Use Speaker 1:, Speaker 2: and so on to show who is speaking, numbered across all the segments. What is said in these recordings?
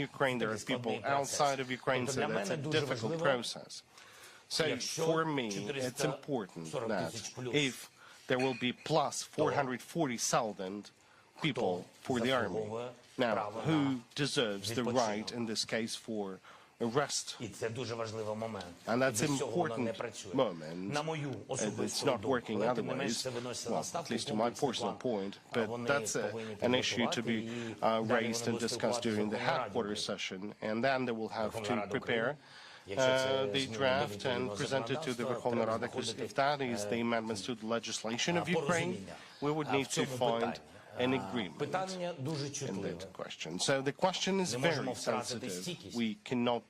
Speaker 1: Ukraine, there are people outside of Ukraine, so that's a difficult process. So for me, it's important that if there will be plus 440,000 people for the army, now who deserves the right in this case for arrest? And that's an important moment. It's not working otherwise, well, at least to my personal point, but that's an issue to be raised and discussed during the headquarters session, and then they will have to prepare the draft and present it to the Verkhovna Rada, because if that is the amendments to the legislation of Ukraine, we would need to find an agreement in that question. So the question is very sensitive. We cannot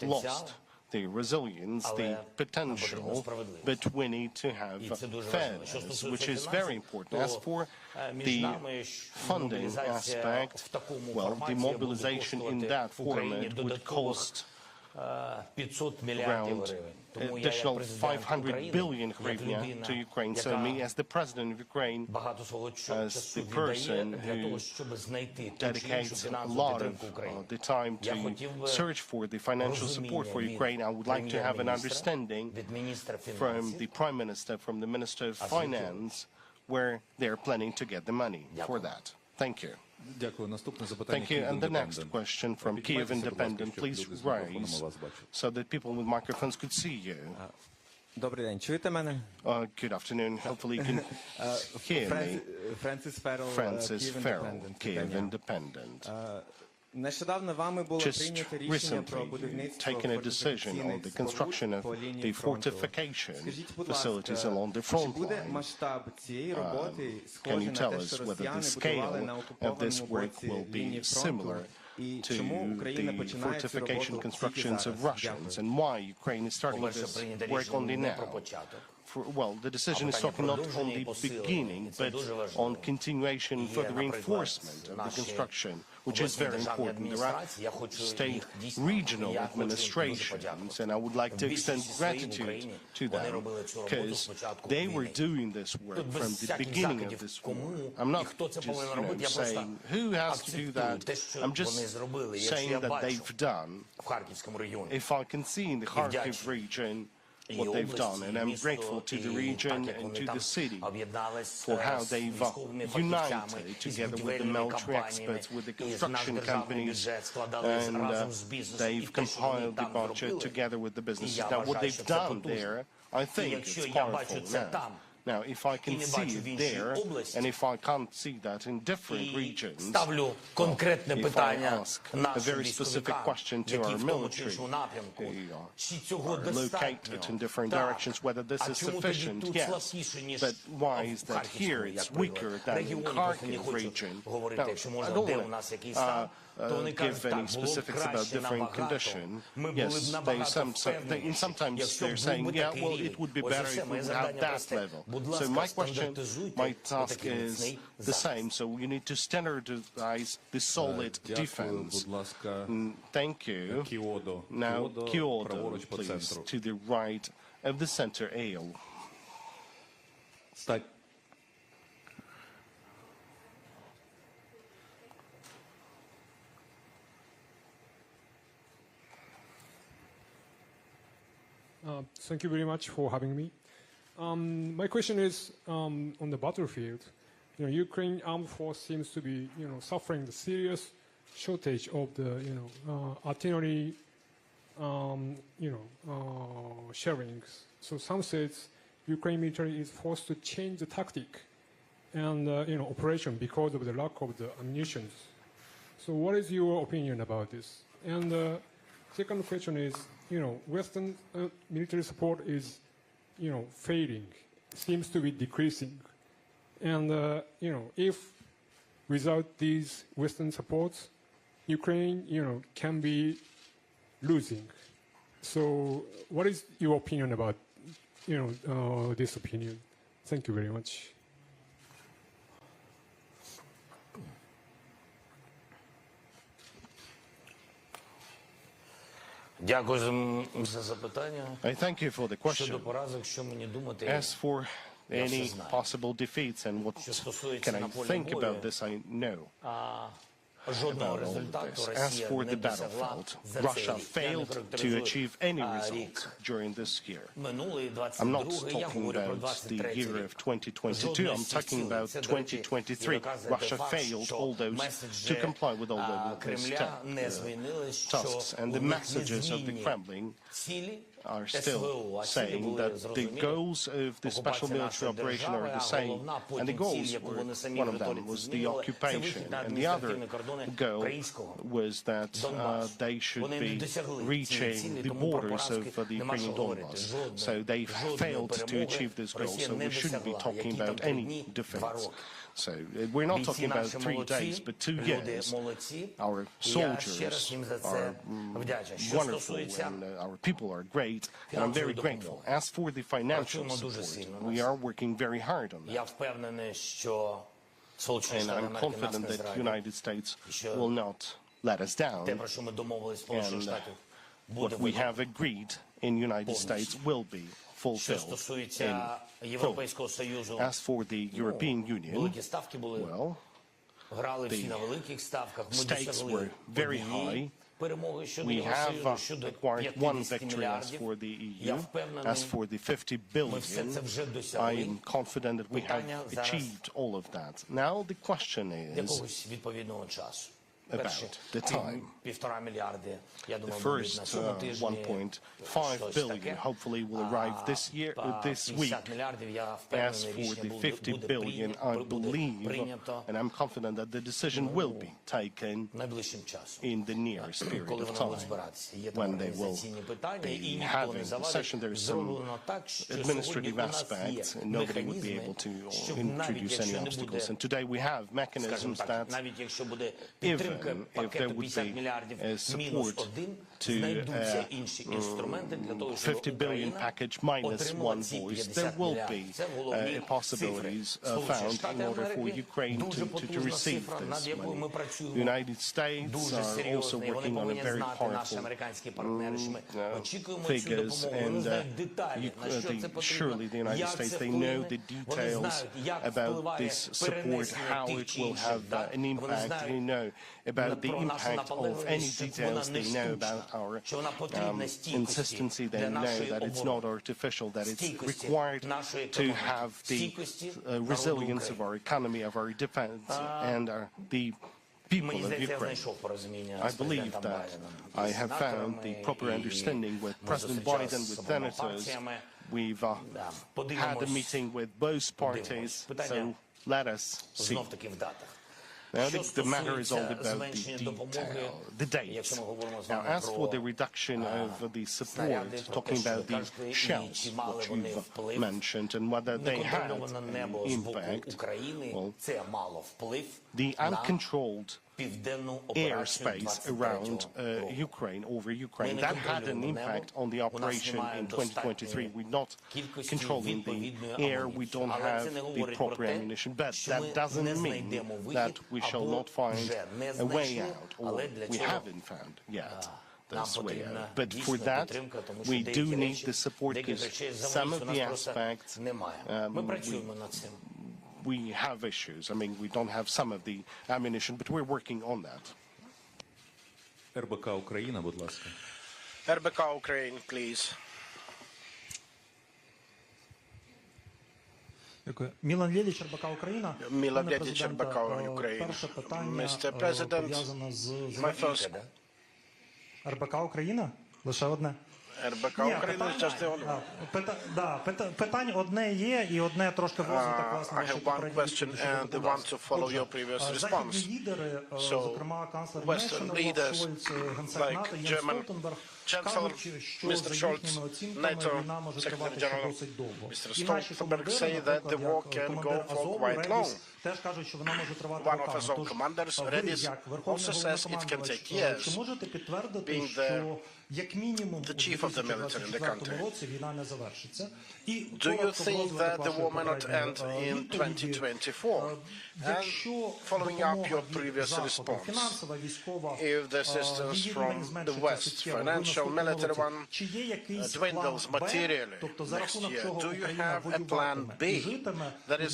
Speaker 1: lose the resilience, the potential, but we need to have fairness, which is very important. As for the funding aspect, well, the mobilization in that format would cost around additional 500 billion hryvnia to Ukraine. So me, as the president of Ukraine, as the person who dedicates a lot of the time to search for the financial support for Ukraine, I would like to have an understanding from the Prime Minister, from the Minister of Finance, where they're planning to get the money for that. Thank you. Thank you. And the next question from Kyiv Independent, please raise so that people with microphones could see you. Good afternoon. Hopefully you can hear me. Francis Farrell, Kyiv Independent. Just recently taken a decision on the construction of the fortification facilities along the front line. Can you tell us whether the scale of this work will be similar to the fortification constructions of Russians, and why Ukraine is starting this work only now? Well, the decision is talking not on the beginning, but on continuation, further reinforcement of the construction, which is very important. There are state regional administrations, and I would like to extend gratitude to them, because they were doing this work from the beginning of this war. I'm not just saying who has to do that. I'm just saying that they've done. If I can see in the Kharkiv region what they've done, and I'm grateful to the region and to the city for how they've united together with the military experts, with the construction companies, and they've compiled the budget together with the businesses. Now, what they've done there, I think it's powerful now. Now, if I can see it there, and if I can't see that in different regions, if I ask a very specific question to our military who are located in different directions, whether this is sufficient, yes. But why is that here it's weaker than in Kharkiv region? Now, I don't want to give any specifics about different conditions. Yes, sometimes they're saying, yeah, well, it would be better if we would have that level. So my question, my task is the same. So you need to standardize the solid defense. Thank you. Now, Kyoto, please, to the right of the center aisle.
Speaker 2: Thank you very much for having me. My question is on the battlefield. Ukraine armed force seems to be, suffering the serious shortage of the, artillery, sharings. So some says Ukraine military is forced to change the tactic and, operation because of the lack of the ammunition. So what is your opinion about this? And the second question is, Western military support is, fading, seems to be decreasing. And, if without these Western supports, Ukraine, can be losing. So what is your opinion about, this opinion? Thank you very much.
Speaker 1: I thank you for the question. As for any possible defeats and what can I think about this, I know. about all of this. As for the battlefield, Russia failed to achieve any results during this year. I'm not talking about the year of 2022, I'm talking about 2023. Russia failed all those to comply with all those tasks, and the messages of the Kremlin are still saying that the goals of the special military operation are the same, and the goals were, one of them was the occupation, and the other goal was that they should be reaching the borders of the Ukrainian Donbass. So they failed to achieve this goal, so we shouldn't be talking about any defense. So we're not talking about 3 days, but 2 years. Our soldiers are wonderful, and our people are great, and I'm very grateful. As for the financial support, we are working very hard on that. And I'm confident that the United States will not let us down, and what we have agreed in the United States will be fulfilled in full. As for the European Union, well, the stakes were very high. We have acquired 1 victory as for the EU. As for the 50 billion, I am confident that we have achieved all of that. Now the question is about the time. The first 1.5 billion hopefully will arrive this week. As for the 50 billion, I believe, and I'm confident that the decision will be taken in the nearest period of time, when they will be having the session. There is some administrative aspects, and nobody would be able to introduce any obstacles. And today we have mechanisms that, if there would be support to 50 billion package minus 1 voice, there will be possibilities found in order for Ukraine to receive this money. The United States are also working on a very powerful figures, and surely the United States, they know the details about this support, how it will have an impact. They know about the impact of any details. They know about our consistency. They know that it's not artificial, that it's required to have the resilience of our economy, of our defense, and the people of Ukraine. I believe that I have found the proper understanding with President Biden, with senators. We've had a meeting with both parties, so let us see. Now, the matter is all about the detail, the dates. Now, as for the reduction of the support, talking about the shells, which we've mentioned, and whether they had an impact, well, the uncontrolled airspace around Ukraine, over Ukraine, that had an impact on the operation in 2023. We're not controlling the air, we don't have the proper ammunition, but that doesn't mean that we shall not find a way out, or we haven't found yet this way out. But for that, we do need the support, because some of the aspects we have issues. I mean, we don't have some of the ammunition, but we're working on that.
Speaker 3: РБК Україна, будь ласка.
Speaker 4: РБК Ukraine, please.
Speaker 5: Дякую. Мілан Лєдіч, РБК Україна.
Speaker 4: Milan Ledic, РБК Ukraine.
Speaker 5: Перше питання
Speaker 4: Mr. President,
Speaker 5: пов'язане з
Speaker 4: my first...
Speaker 5: РБК Україна? Лише одне.
Speaker 4: РБК Україна, just the one.
Speaker 5: Питання одне є, і одне трошки розвиток, власне,
Speaker 4: I have one question and the one to follow your previous response. So, Western leaders like German Chancellor, Mr. Scholz, NATO Secretary General, Mr. Stoltenberg say that the war can go for quite long. One of his own commanders, Redis, also says it can take years, being the chief of the military in the country. Do you think that the war may not end in 2024? And following up your previous response, if the assistance from the West, financial, military one, dwindles materially next year, do you have a plan B? That is,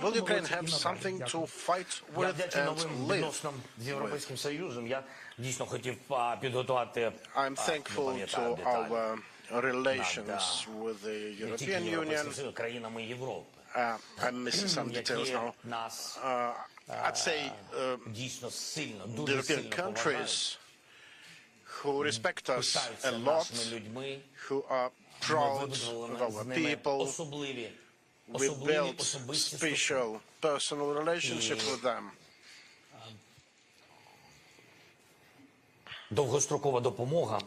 Speaker 4: will Ukraine can have something to fight with and live with. I'm thankful to our relations with the European Union. I'm missing some details now. I'd say the European countries who respect us a lot, who are proud of our people. We built special personal relationship with them.
Speaker 6: Довгострокова допомога,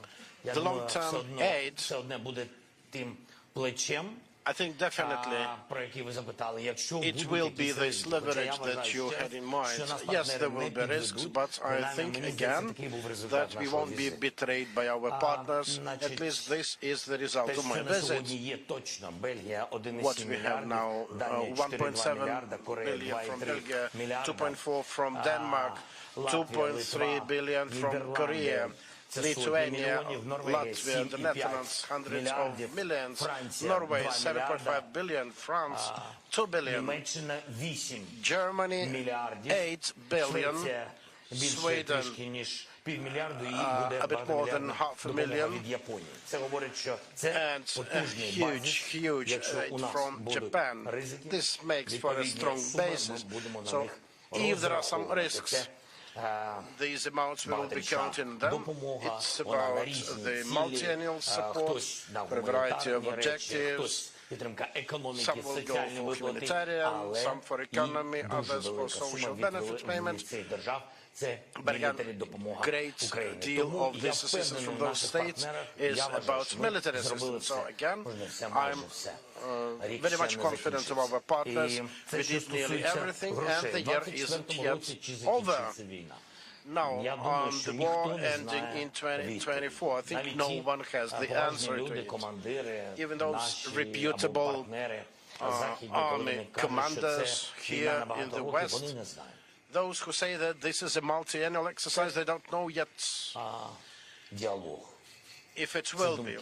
Speaker 6: я
Speaker 4: The
Speaker 6: думаю,
Speaker 4: long-term
Speaker 6: все одне буде тим плечем,
Speaker 4: I think definitely
Speaker 6: про який ви запитали. Якщо
Speaker 4: it
Speaker 6: будуть
Speaker 4: will be
Speaker 6: якісь
Speaker 4: this
Speaker 6: ризики, хоча я
Speaker 4: leverage
Speaker 6: вважаю,
Speaker 4: that you had in mind.
Speaker 6: що нас
Speaker 4: Yes, there
Speaker 6: партнери
Speaker 4: will
Speaker 6: не
Speaker 4: be risks,
Speaker 6: підведуть.
Speaker 4: but I
Speaker 6: Принаймні,
Speaker 4: think
Speaker 6: мені здається,
Speaker 4: again
Speaker 6: такий був результат
Speaker 4: that we
Speaker 6: нашого
Speaker 4: won't be
Speaker 6: візиту.
Speaker 4: betrayed by our partners. At least this is the result
Speaker 6: Те,
Speaker 4: of my
Speaker 6: що на
Speaker 4: visit.
Speaker 6: сьогодні є точно, Бельгія
Speaker 4: What
Speaker 6: 1,7
Speaker 4: we have now,
Speaker 6: мільярдів, Данія 4,2 мільярда,
Speaker 4: 1.7
Speaker 6: Корея
Speaker 4: billion from
Speaker 6: 2,3
Speaker 4: Belgium,
Speaker 6: мільярда,
Speaker 4: 2.4 from Denmark, 2.3 billion from Korea, Lithuania, Latvia, the Netherlands, hundreds of millions, Norway, 7.5 billion, France, 2 billion,
Speaker 6: Німеччина 8
Speaker 4: Germany,
Speaker 6: мільярдів,
Speaker 4: 8 billion,
Speaker 6: Швеція більше
Speaker 4: Sweden,
Speaker 6: трішки, ніж півмільярду, і буде
Speaker 4: a bit more than half a
Speaker 6: допомога
Speaker 4: million.
Speaker 6: від Японії. Це говорить, що це
Speaker 4: and a
Speaker 6: потужний базис.
Speaker 4: huge
Speaker 6: Якщо у
Speaker 4: aid
Speaker 6: нас
Speaker 4: from
Speaker 6: будуть
Speaker 4: Japan.
Speaker 6: ризики,
Speaker 4: This makes for a
Speaker 6: відповідні
Speaker 4: strong
Speaker 6: суми, ми
Speaker 4: basis.
Speaker 6: будемо на
Speaker 4: So
Speaker 6: них
Speaker 4: if there are some
Speaker 6: розраховувати.
Speaker 4: risks,
Speaker 6: Це,
Speaker 4: these amounts we will be counting them.
Speaker 6: допомога,
Speaker 4: It's
Speaker 6: вона на
Speaker 4: about
Speaker 6: різні
Speaker 4: the
Speaker 6: цілі,
Speaker 4: multi-annual support
Speaker 6: хтось на
Speaker 4: for a variety of
Speaker 6: гуманітарні речі,
Speaker 4: objectives.
Speaker 6: хтось підтримка економіки,
Speaker 4: Some will go
Speaker 6: соціальні
Speaker 4: for
Speaker 6: виплати,
Speaker 4: humanitarian,
Speaker 6: але
Speaker 4: some for economy,
Speaker 6: і дуже
Speaker 4: others for
Speaker 6: велика
Speaker 4: social
Speaker 6: сума
Speaker 4: benefit payments.
Speaker 6: від цих держав – це
Speaker 4: But again,
Speaker 6: мілітарі допомога
Speaker 4: great
Speaker 6: Україні.
Speaker 4: deal
Speaker 6: Тому
Speaker 4: of
Speaker 6: я
Speaker 4: this assistance
Speaker 6: впевнений
Speaker 4: from
Speaker 6: в
Speaker 4: those
Speaker 6: наших
Speaker 4: states
Speaker 6: партнерах.
Speaker 4: is
Speaker 6: Я вважаю,
Speaker 4: about
Speaker 6: що ми
Speaker 4: military
Speaker 6: зробили
Speaker 4: assistance. So
Speaker 6: все.
Speaker 4: again,
Speaker 6: Можна все, майже
Speaker 4: I'm
Speaker 6: все. Рік
Speaker 4: very
Speaker 6: ще
Speaker 4: much
Speaker 6: не
Speaker 4: confident of
Speaker 6: закінчився.
Speaker 4: our partners.
Speaker 6: І
Speaker 4: We
Speaker 6: це що
Speaker 4: did nearly
Speaker 6: стосується
Speaker 4: everything, and
Speaker 6: грошей.
Speaker 4: the
Speaker 6: В
Speaker 4: year
Speaker 6: 24-му
Speaker 4: isn't
Speaker 6: році
Speaker 4: yet
Speaker 6: чи
Speaker 4: over.
Speaker 6: закінчиться війна?
Speaker 4: Now,
Speaker 6: Я думаю,
Speaker 4: on
Speaker 6: що
Speaker 4: the
Speaker 6: ніхто
Speaker 4: war
Speaker 6: не
Speaker 4: ending
Speaker 6: знає
Speaker 4: in 2024, I think
Speaker 6: Навіть
Speaker 4: no
Speaker 6: ті
Speaker 4: one has the
Speaker 6: поважні
Speaker 4: answer to
Speaker 6: люди,
Speaker 4: it.
Speaker 6: командири,
Speaker 4: Even those
Speaker 6: наші
Speaker 4: reputable
Speaker 6: або партнери західні, коли вони
Speaker 4: army
Speaker 6: кажуть, що це
Speaker 4: commanders
Speaker 6: війна
Speaker 4: here
Speaker 6: на
Speaker 4: in
Speaker 6: багато
Speaker 4: the
Speaker 6: років,
Speaker 4: West,
Speaker 6: вони не знають.
Speaker 4: those who say that this is a multi-annual exercise, they don't know yet
Speaker 6: Діалог.
Speaker 4: if it will be.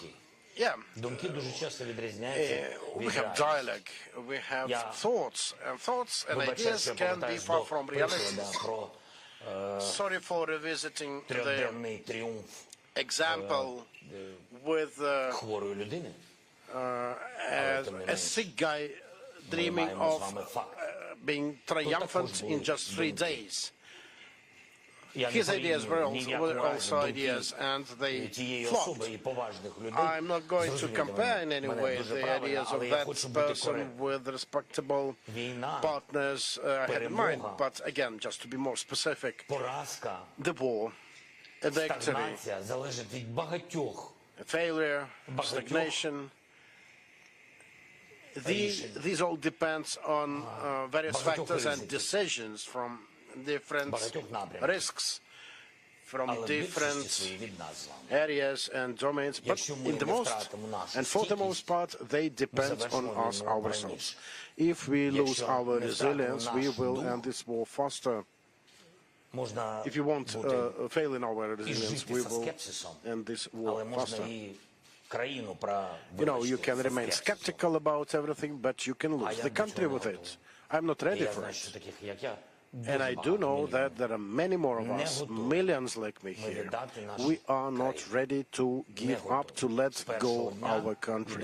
Speaker 4: Yeah,
Speaker 6: Думки дуже часто відрізняються
Speaker 4: we
Speaker 6: від
Speaker 4: have
Speaker 6: реальності.
Speaker 4: dialogue, we have
Speaker 6: Yeah.
Speaker 4: thoughts, and thoughts and
Speaker 6: Вибачте,
Speaker 4: ideas
Speaker 6: що я
Speaker 4: can be
Speaker 6: повертаюсь
Speaker 4: far
Speaker 6: до
Speaker 4: from
Speaker 6: першого,
Speaker 4: reality.
Speaker 6: про
Speaker 4: Sorry for revisiting the
Speaker 6: трьохденний тріумф
Speaker 4: example with
Speaker 6: хворої людини.
Speaker 4: a sick guy dreaming
Speaker 6: маємо з
Speaker 4: of
Speaker 6: вами факт.
Speaker 4: being triumphant in just 3 days.
Speaker 6: Я не
Speaker 4: His ideas were
Speaker 6: порівнюю ні в якому
Speaker 4: also
Speaker 6: разі
Speaker 4: ideas,
Speaker 6: думки
Speaker 4: and they
Speaker 6: тієї
Speaker 4: flopped.
Speaker 6: особи і поважних людей.
Speaker 4: I'm not going to
Speaker 6: Зрозумійте
Speaker 4: compare in any
Speaker 6: мене
Speaker 4: way
Speaker 6: дуже
Speaker 4: the
Speaker 6: правильно,
Speaker 4: ideas
Speaker 6: але
Speaker 4: of
Speaker 6: я
Speaker 4: that
Speaker 6: хочу бути
Speaker 4: person
Speaker 6: коректним.
Speaker 4: with respectable
Speaker 6: Війна,
Speaker 4: partners I had in mind.
Speaker 6: перемога,
Speaker 4: But again, just to be more specific,
Speaker 6: поразка,
Speaker 4: the war, a victory,
Speaker 6: стагнація залежить від багатьох
Speaker 4: a failure, stagnation. These all depends on various factors and decisions from different
Speaker 6: багатьох напрямків.
Speaker 4: risks, from
Speaker 6: Але в більшості
Speaker 4: different
Speaker 6: своїй від нас з вами.
Speaker 4: areas and domains, but
Speaker 6: Якщо ми
Speaker 4: in the
Speaker 6: не
Speaker 4: most
Speaker 6: втратимо нашу
Speaker 4: and for the most
Speaker 6: стійкість,
Speaker 4: part, they depend on
Speaker 6: завершимо
Speaker 4: us
Speaker 6: війну
Speaker 4: ourselves.
Speaker 6: раніше.
Speaker 4: If we lose
Speaker 6: Якщо
Speaker 4: our
Speaker 6: не втратимо
Speaker 4: resilience, we
Speaker 6: наш
Speaker 4: will
Speaker 6: дух,
Speaker 4: end this war faster.
Speaker 6: Можна
Speaker 4: If you want
Speaker 6: бути
Speaker 4: fail in our resilience,
Speaker 6: жити
Speaker 4: we
Speaker 6: за
Speaker 4: will
Speaker 6: скепсисом,
Speaker 4: end this
Speaker 6: але
Speaker 4: war
Speaker 6: можна
Speaker 4: faster.
Speaker 6: і країну про
Speaker 4: You know, you can remain skeptical about everything, but you can lose the country with it. I'm not ready
Speaker 6: Я
Speaker 4: for
Speaker 6: знаю,
Speaker 4: it.
Speaker 6: що таких, як я,
Speaker 4: And I do know that there are many more of us, millions like me here. We are not ready to give up, to let go our country.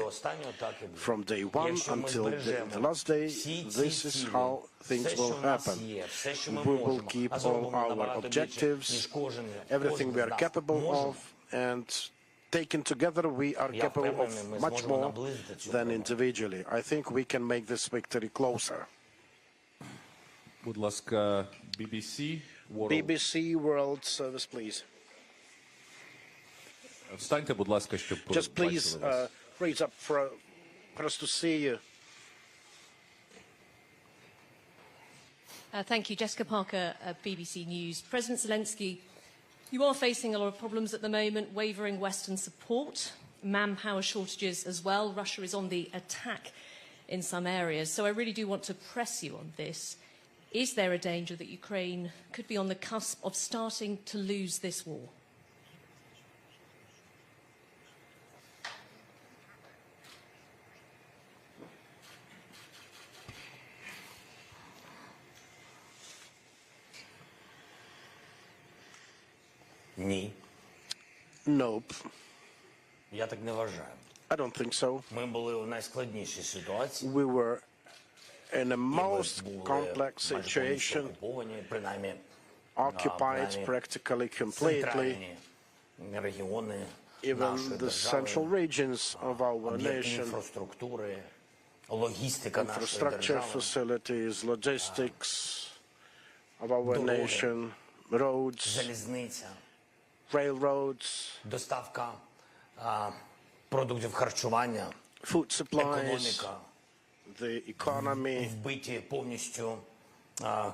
Speaker 4: From day one until the last day, this is how things will happen. We will keep all our objectives, everything we are capable of, and taken together, we are capable of much more than individually. I think we can make this victory closer.
Speaker 3: Будь ласка, BBC World.
Speaker 4: BBC World Service, please.
Speaker 3: Встаньте, будь ласка, щоб
Speaker 4: Just please
Speaker 3: бачили вас.
Speaker 4: raise up for us to see you.
Speaker 7: Thank you. Jessica Parker, BBC News. President Zelensky, you are facing a lot of problems at the moment, wavering Western support, manpower shortages as well. Russia is on the attack in some areas. So I really do want to press you on this. Is there a danger that Ukraine could be on the cusp of starting to lose this war?
Speaker 4: Nope,
Speaker 6: Я так не вважаю.
Speaker 4: I don't think so.
Speaker 6: Ми були у найскладнішій ситуації.
Speaker 4: We were in a
Speaker 6: І ми
Speaker 4: most
Speaker 6: були
Speaker 4: complex
Speaker 6: майже повністю
Speaker 4: situation,
Speaker 6: окуповані, принаймні
Speaker 4: occupied practically completely.
Speaker 6: центральні регіони
Speaker 4: Even
Speaker 6: нашої
Speaker 4: the
Speaker 6: держави,
Speaker 4: central regions of our
Speaker 6: об'єкти
Speaker 4: nation,
Speaker 6: інфраструктури, логістика нашої
Speaker 4: infrastructure
Speaker 6: держави,
Speaker 4: facilities, logistics of our
Speaker 6: Дороги.
Speaker 4: nation, roads,
Speaker 6: залізниця,
Speaker 4: railroads,
Speaker 6: доставка продуктів харчування,
Speaker 4: food supplies,
Speaker 6: економіка,
Speaker 4: the economy,
Speaker 6: вбиті повністю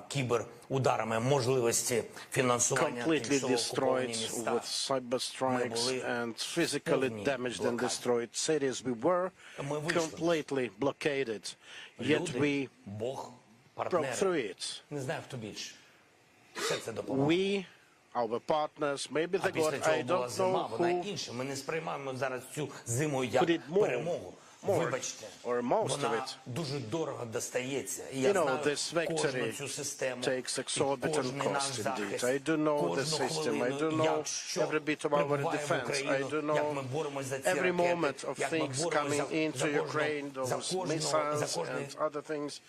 Speaker 6: кіберударами можливості фінансування
Speaker 4: completely
Speaker 6: тимчасово окуповані
Speaker 4: destroyed
Speaker 6: міста.
Speaker 4: with cyber strikes
Speaker 6: були
Speaker 4: and physically
Speaker 6: повній
Speaker 4: damaged and
Speaker 6: блокаді.
Speaker 4: destroyed cities. We were
Speaker 6: Ми вийшли.
Speaker 4: completely blockaded, yet
Speaker 6: Люди,
Speaker 4: we
Speaker 6: Бог,
Speaker 4: broke
Speaker 6: партнери.
Speaker 4: through it.
Speaker 6: Не знаю, хто більше. Все це допомогло.
Speaker 4: We, our partners, maybe
Speaker 6: А
Speaker 4: the
Speaker 6: після
Speaker 4: God,
Speaker 6: цього
Speaker 4: I
Speaker 6: була
Speaker 4: don't
Speaker 6: зима,
Speaker 4: know
Speaker 6: вона
Speaker 4: who
Speaker 6: інша. Ми не сприймаємо зараз цю зиму
Speaker 4: Put
Speaker 6: як
Speaker 4: it more,
Speaker 6: перемогу.
Speaker 4: more,
Speaker 6: Вибачте,
Speaker 4: or most of
Speaker 6: вона
Speaker 4: it.
Speaker 6: дуже дорого достається. І я
Speaker 4: You know,
Speaker 6: знаю
Speaker 4: this
Speaker 6: кожну
Speaker 4: victory
Speaker 6: цю систему,
Speaker 4: takes
Speaker 6: і
Speaker 4: exorbitant
Speaker 6: кожний наш
Speaker 4: cost
Speaker 6: захист,
Speaker 4: indeed. I do know the
Speaker 6: кожну
Speaker 4: system. I
Speaker 6: хвилину,
Speaker 4: do know
Speaker 6: як що
Speaker 4: every bit of our
Speaker 6: прибуває в
Speaker 4: defense. I
Speaker 6: Україну,
Speaker 4: do
Speaker 6: як ми
Speaker 4: know
Speaker 6: боремось за ці
Speaker 4: every
Speaker 6: ракети,
Speaker 4: moment of
Speaker 6: як ми
Speaker 4: things
Speaker 6: боремось
Speaker 4: coming into
Speaker 6: за
Speaker 4: Ukraine,
Speaker 6: кожну, за
Speaker 4: those
Speaker 6: кожного,
Speaker 4: missiles
Speaker 6: за кожний
Speaker 4: and other things.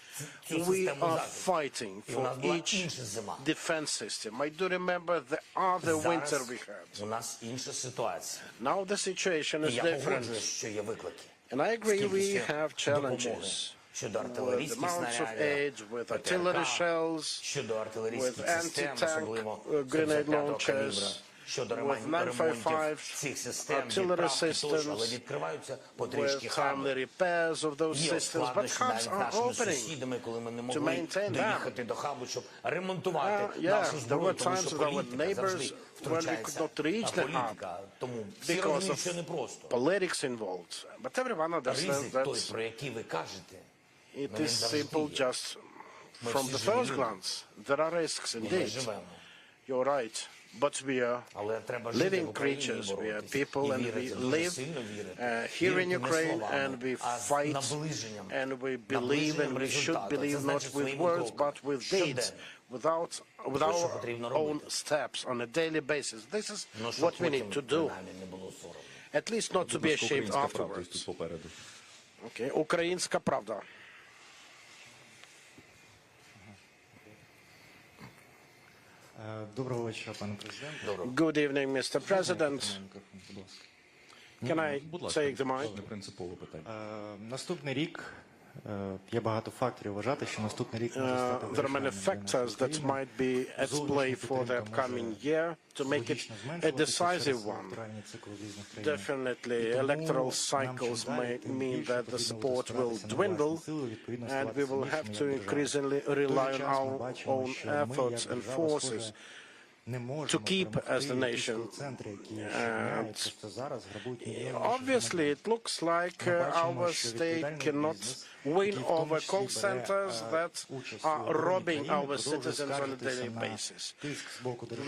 Speaker 6: цю
Speaker 4: We
Speaker 6: систему
Speaker 4: are
Speaker 6: захисту.
Speaker 4: fighting
Speaker 6: І у
Speaker 4: for
Speaker 6: нас була
Speaker 4: each
Speaker 6: інша зима.
Speaker 4: defense system. I do remember the other winter
Speaker 6: Зараз
Speaker 4: we had.
Speaker 6: у нас інша ситуація.
Speaker 4: Now the situation
Speaker 6: І
Speaker 4: is
Speaker 6: я
Speaker 4: different.
Speaker 6: погоджуюсь, що є виклики.
Speaker 4: And I agree we
Speaker 6: Кількістю
Speaker 4: have
Speaker 6: допомоги
Speaker 4: challenges
Speaker 6: щодо
Speaker 4: with
Speaker 6: артилерійських
Speaker 4: amounts of
Speaker 6: снарядів,
Speaker 4: aid, with
Speaker 6: ПТРК,
Speaker 4: artillery shells,
Speaker 6: щодо
Speaker 4: with
Speaker 6: артилерійських систем,
Speaker 4: anti-tank
Speaker 6: особливо
Speaker 4: grenade
Speaker 6: 45-го
Speaker 4: launchers,
Speaker 6: калібра, щодо
Speaker 4: with
Speaker 6: ремонтів
Speaker 4: 955
Speaker 6: цих систем,
Speaker 4: artillery
Speaker 6: відправки тощо, але
Speaker 4: systems,
Speaker 6: відкриваються потрішки
Speaker 4: with
Speaker 6: хаби.
Speaker 4: timely repairs of those
Speaker 6: Є
Speaker 4: systems, but
Speaker 6: складнощі
Speaker 4: hubs
Speaker 6: навіть з
Speaker 4: are
Speaker 6: нашими
Speaker 4: opening.
Speaker 6: сусідами, коли ми не
Speaker 4: to
Speaker 6: могли
Speaker 4: maintain them.
Speaker 6: доїхати до хабу, щоб ремонтувати нашу
Speaker 4: there
Speaker 6: зброю,
Speaker 4: were
Speaker 6: тому
Speaker 4: times
Speaker 6: що
Speaker 4: with our
Speaker 6: політика завжди
Speaker 4: neighbors when we
Speaker 6: втручається.
Speaker 4: could not reach the hub
Speaker 6: Політика, тому всі
Speaker 4: because
Speaker 6: розуміють,
Speaker 4: of
Speaker 6: що не просто.
Speaker 4: politics involved. But everyone understands
Speaker 6: Ризик той,
Speaker 4: that
Speaker 6: про який ви кажете,
Speaker 4: it
Speaker 6: він
Speaker 4: is
Speaker 6: завжди
Speaker 4: simple
Speaker 6: є.
Speaker 4: just
Speaker 6: Ми
Speaker 4: from
Speaker 6: всі
Speaker 4: the
Speaker 6: живі
Speaker 4: first
Speaker 6: люди.
Speaker 4: glance. There are risks
Speaker 6: І ми
Speaker 4: indeed.
Speaker 6: живемо.
Speaker 4: You're right. But we are
Speaker 6: Але треба жити в
Speaker 4: living
Speaker 6: Україні і
Speaker 4: creatures. We are
Speaker 6: боротись.
Speaker 4: people
Speaker 6: І
Speaker 4: and
Speaker 6: вірити,
Speaker 4: we
Speaker 6: дуже
Speaker 4: live
Speaker 6: сильно вірити.
Speaker 4: here in
Speaker 6: Вірити не
Speaker 4: Ukraine
Speaker 6: словами,
Speaker 4: and we
Speaker 6: а з
Speaker 4: fight
Speaker 6: наближенням.
Speaker 4: and we believe and
Speaker 6: Наближенням
Speaker 4: we should
Speaker 6: результату.
Speaker 4: believe
Speaker 6: Це
Speaker 4: not
Speaker 6: значить
Speaker 4: with
Speaker 6: своїми
Speaker 4: words
Speaker 6: кроками.
Speaker 4: but with deeds,
Speaker 6: Щоденно.
Speaker 4: with
Speaker 6: Те, що
Speaker 4: our
Speaker 6: потрібно
Speaker 4: own
Speaker 6: робити.
Speaker 4: steps on a daily basis. This is
Speaker 6: Ну, щоб
Speaker 4: what we need
Speaker 6: потім,
Speaker 4: to do.
Speaker 6: принаймні, не було соромно.
Speaker 4: At least not to be ashamed
Speaker 3: Українська правда
Speaker 4: afterwards.
Speaker 3: тут попереду.
Speaker 4: Okay. Українська правда.
Speaker 8: Доброго вечора, пане президент.
Speaker 4: Good evening, Mr. President. Can I
Speaker 3: Будь ласка,
Speaker 4: take the mic?
Speaker 3: не принципове питання.
Speaker 8: Наступний рік, є багато факторів вважати, що наступний рік може стати
Speaker 4: There are many factors that might be at play for the upcoming year to make it a decisive one. Definitely, electoral cycles may mean that the support will dwindle, and we will have to increasingly rely on our own efforts and forces to keep as the nation. And obviously, it looks like our state cannot win over call centers that are robbing our citizens on a daily basis.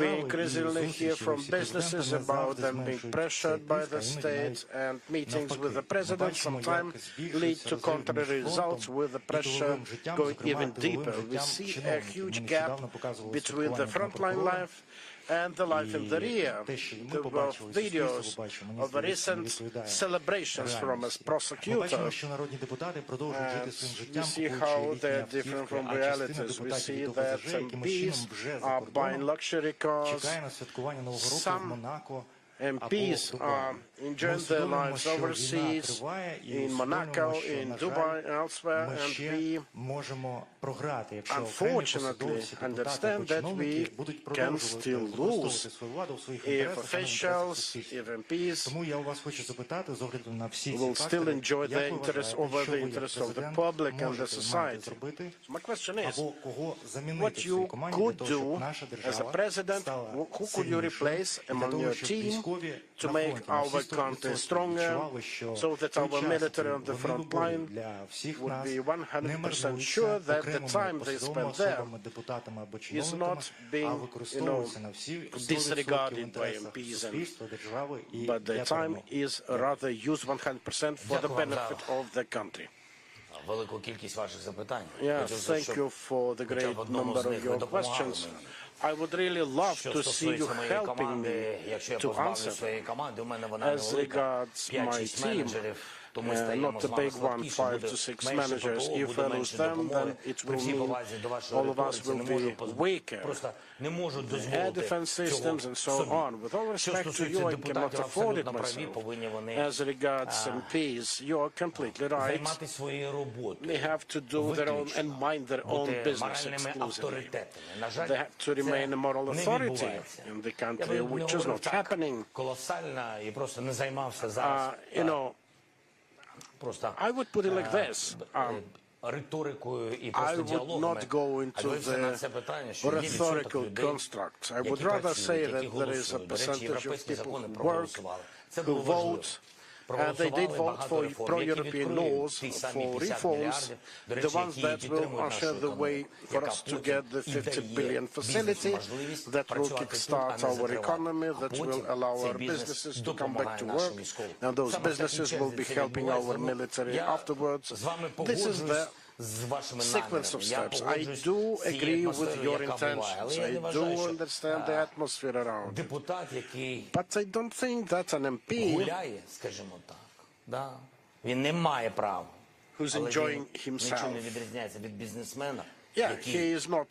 Speaker 4: We increasingly hear from businesses about them being pressured by the state, and meetings with the president sometimes lead to contrary results, with the pressure going even deeper. We see a huge gap between the frontline life and the life in the rear. There were videos of the recent celebrations from a prosecutor, and we see how they're different from realities. We see that MPs are buying luxury cars. Some MPs are enjoying their lives overseas, in Monaco, in Dubai, and elsewhere, and we unfortunately understand that we can still lose if officials, if MPs will still enjoy their interests over the interests of the public and the society. So my question is, what you could do as a president, who could you replace among your team to make our country stronger, so that our military on the front line would be 100% sure that the time they spend there is not being, disregarded by MPs, but the time is rather used 100% for the benefit of the country.
Speaker 6: Велику кількість ваших запитань.
Speaker 4: Yeah, thank you for the great number of your questions. I would really love to see you helping me to answer as regards my team. Not the big one, 5 to 6 managers. If I lose them, then it will mean all of us will be weaker. The air defense systems and so on. With all respect to you, I cannot afford it myself. As regards MPs, you are completely right. They have to do their own and mind their own business exclusively. They have to remain a moral authority in the country, which is not happening. I would put it like this. I would not go into the rhetorical constructs. I would rather say that there is a percentage of people who work, who vote, and they did vote for pro-European laws, for reforms, the ones that will usher the way for us to get the 50 billion facility that will kickstart our economy, that will allow our businesses to come back to work, and those businesses will be helping our military afterwards. This is the sequence of steps. I do agree with your intentions. I do understand the atmosphere around it. But I don't think that an MP who's enjoying himself, yeah, he is not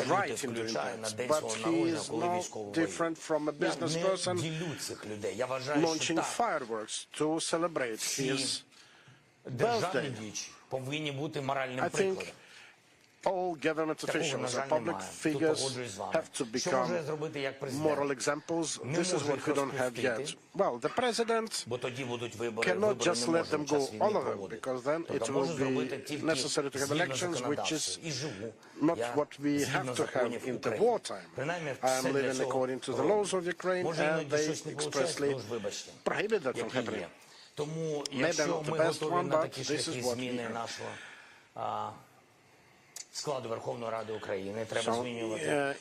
Speaker 4: right in doing that, but he is no different from a business person launching fireworks to celebrate his birthday. I think all government officials and public figures have to become moral examples. This is what we don't have yet. Well, the president cannot just let them go, all of them, because then it will be necessary to have elections, which is not what we have to have in the wartime. I am living according to the laws of Ukraine, and they expressly prohibit that from happening. Maybe not the best one, but this is what we have.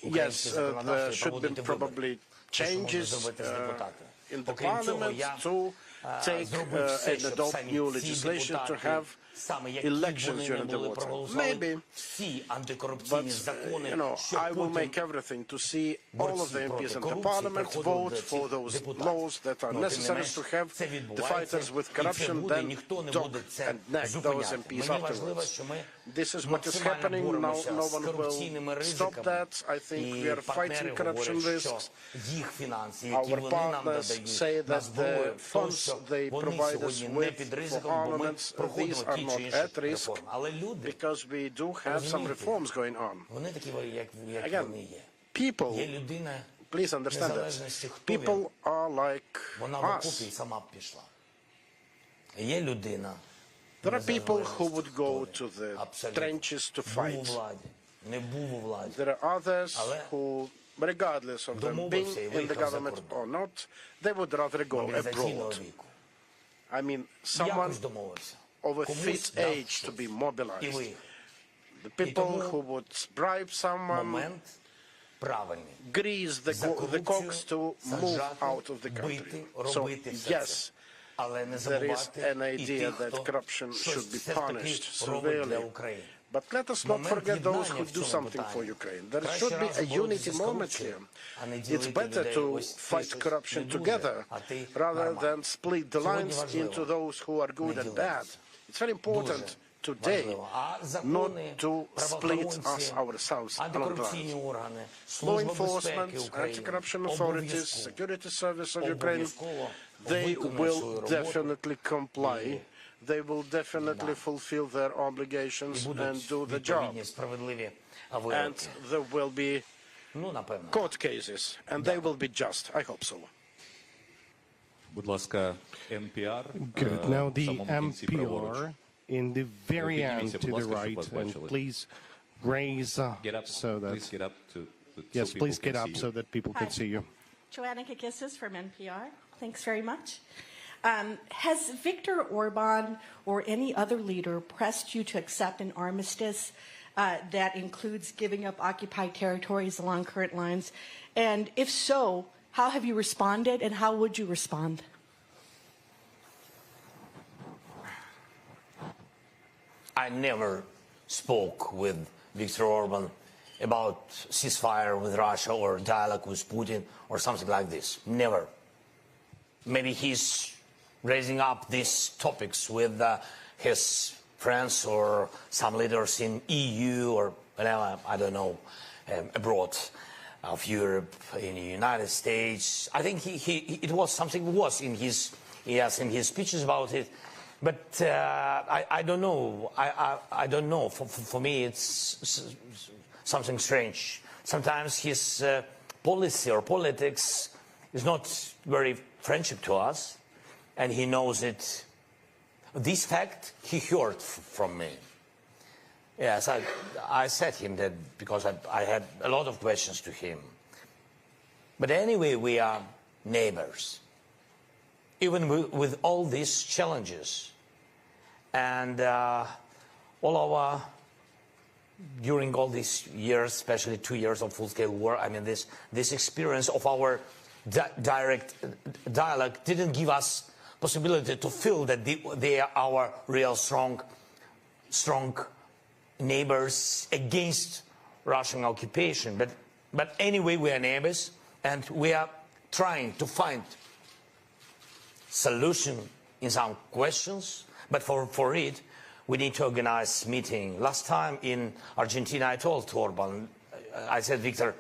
Speaker 4: Yes, there should be probably changes in the parliament to take and adopt new legislation to have elections during the wartime. Maybe, but I will make everything to see all of the MPs in the parliament vote for those laws that are necessary to have the fighters with corruption then dock and neck those MPs afterwards. This is what is happening now. No one will stop that. I think we are fighting corruption risks. Our partners say that the funds they provide us with for armaments, these are not at risk, because we do have some reforms going on. Again, people, please understand that, people are like us. There are people who would go to the trenches to fight. There are others who, regardless of them being in the government or not, they would rather go abroad. I mean, someone of a fit age to be mobilized. The people who would bribe someone, grease the cogs to move out of the country. So, yes, there is an idea that corruption should be punished severely. But let us not forget those who do something for Ukraine. There should be a unity moment here. It's better to fight corruption together rather than split the lines into those who are good and bad. It's very important today not to split us ourselves along the lines. Law enforcement, anti-corruption authorities, security service of Ukraine, they will definitely comply. They will definitely fulfill their obligations and do the job. And there will be court cases, and they will be just. I hope so.
Speaker 3: Будь ласка, NPR.
Speaker 1: Good. Now the NPR in the very end to the right, and please raise so that.
Speaker 3: Please get up
Speaker 1: Yes, please get up so that people can see you.
Speaker 9: Joanna Kakissis from NPR. Thanks very much. Has Viktor Orban or any other leader pressed you to accept an armistice that includes giving up occupied territories along current lines? And if so, how have you responded, and how would you respond?
Speaker 10: I never spoke with Viktor Orban
Speaker 6: about ceasefire with Russia or dialogue with Putin or something like this. Never. Maybe he's raising up these topics with his friends or some leaders in EU or whatever, I don't know, abroad of Europe, in the United States. I think it was something was in his speeches about it. But I don't know. I don't know. For me, it's something strange. Sometimes his policy or politics is not very friendship to us, and he knows it. This fact he heard from me. Yes, I said him that because I had a lot of questions to him. But anyway, we are neighbors, even with all these challenges. And during all these years, especially 2 years of full-scale war, I mean, this experience of our direct dialogue didn't give us possibility to feel that they are our real strong neighbors against Russian occupation. But anyway, we are neighbors, and we are trying to find solution in some questions. But for it, we need to organize meeting. Last time in Argentina, I told Orban, I said, Victor,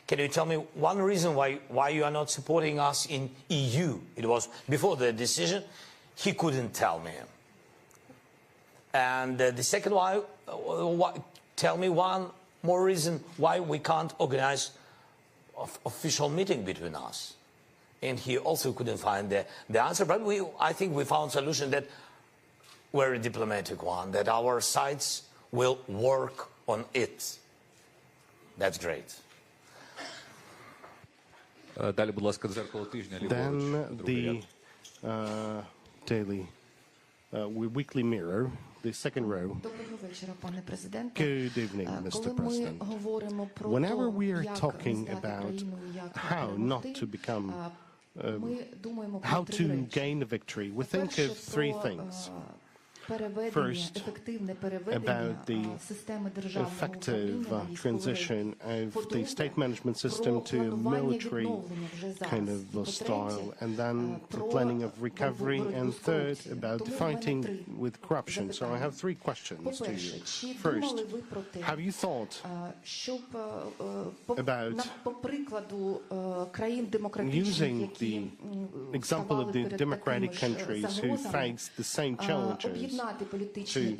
Speaker 6: can you tell me one reason why you are not supporting us in EU? It was before the decision. He couldn't tell me. And the second one, tell me one more reason why we can't organize official meeting between us. And he also couldn't find the answer. But I think we found a solution that very diplomatic one, that our sides will work on it. That's great.
Speaker 3: Далі, будь ласка, дзеркало тижня.
Speaker 1: Then the daily, weekly mirror, the second row. Good evening, Mr. President. Whenever we are talking about how not to become, how to gain a victory, we think of three things. First, about the effective transition of the state management system to a military kind of style, and then the planning of recovery, and third, the fighting with corruption. So I have three questions to you. First, have you thought about using the example of the democratic countries who face the same challenges to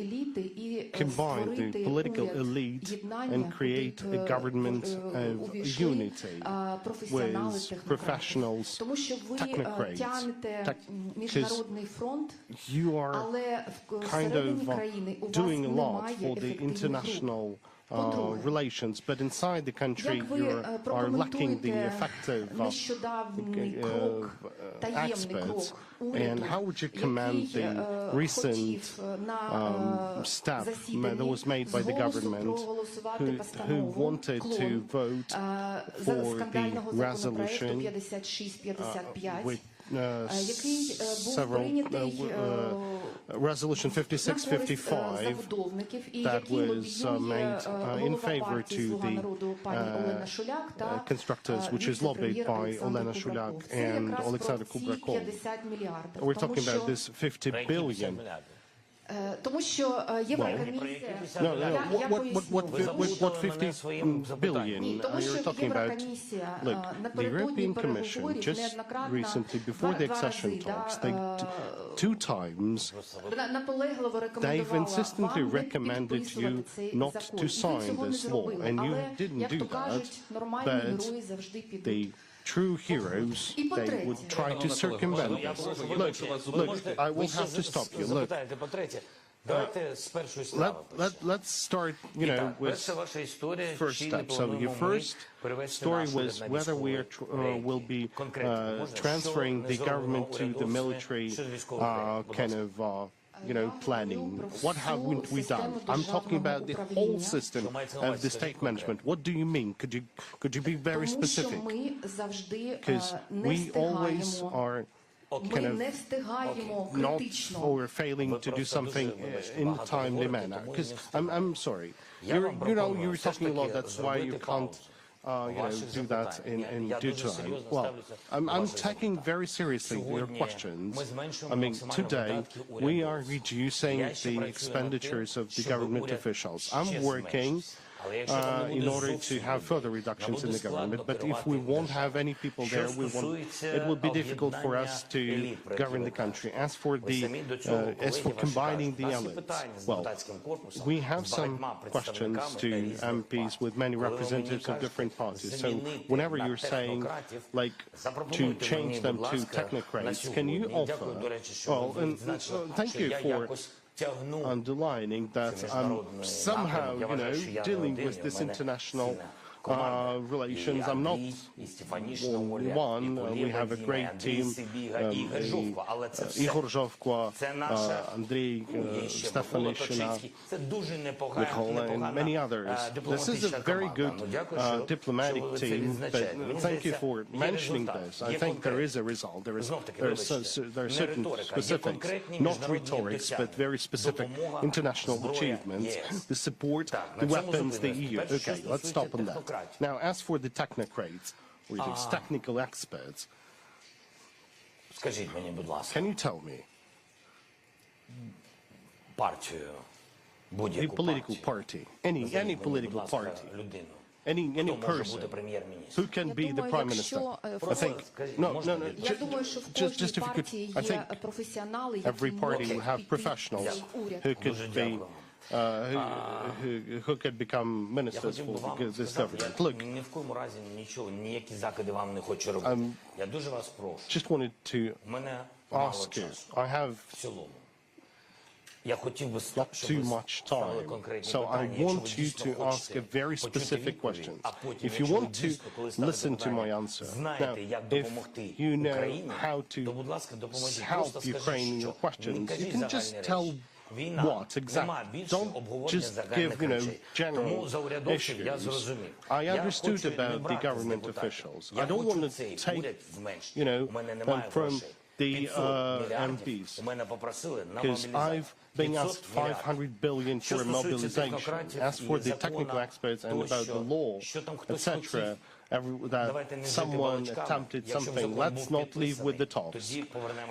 Speaker 1: combine the political elite and create a government of unity with professionals, technocrats, because you are kind of doing a lot for the international relations, but inside the country you are lacking the effective experts. And how would you commend the recent step that was made by the government who wanted to vote for the resolution with several resolution 5655 that was made in favor to the constructors, which is lobbied by Olena Shulyak and Alexander Kubrakov. We're talking about this 50 billion. What 50 billion you're talking about? Look, the European Commission just recently, before the accession talks, they two times they've insistently recommended you not to sign this law, and you didn't do that, but the true heroes, they would try to circumvent this. Look, I will have to stop you. Look, let's start, with first step. So your first story was whether we are will be transferring the government to the military kind of planning. What haven't we done? I'm talking about the whole system of the state management. What do you mean? Could you be very specific? Because we always are kind of not or failing to do something in a timely manner. Because I'm sorry, you were talking a lot. That's why you can't do that in due time. Well, I'm taking very seriously your questions. I mean, today we are reducing the expenditures of the government officials. I'm working in order to have further reductions in the government, but if we won't have any people there, it will be difficult for us to govern the country. As for combining the elements, well, we have some questions to MPs with many representatives of different parties. So whenever you're saying, like, to change them to technocrats, can you offer? Well, and thank you for underlining that I'm somehow, dealing with this international relations. I'm not one. We have a great team. Igor Zhovko, Andrei Stefanishina, Nikola, and many others. This is a very good diplomatic team. But thank you for mentioning this. I think there is a result. There are certain specifics, not rhetorics, but very specific international achievements. The support, the weapons, the EU. Okay, let's stop on that. Now, as for the technocrats, or these technical experts, can you tell me, a political party, any political party, any person who can be the prime minister? I think, just if you could, I think every party will have professionals who could be who could become ministers for this government. Look, just wanted to ask you, I have not too much time, so I want you to ask a very specific question. If you want to listen to my answer, now, if you know how to help Ukraine in your questions, you can just tell what exactly. Don't just give, general issues. I understood about the government officials. I don't want to take, from the MPs, because I've been asked 500 billion for mobilization. As for the technical experts and about the law, etc., that someone attempted something, let's not leave with the talks.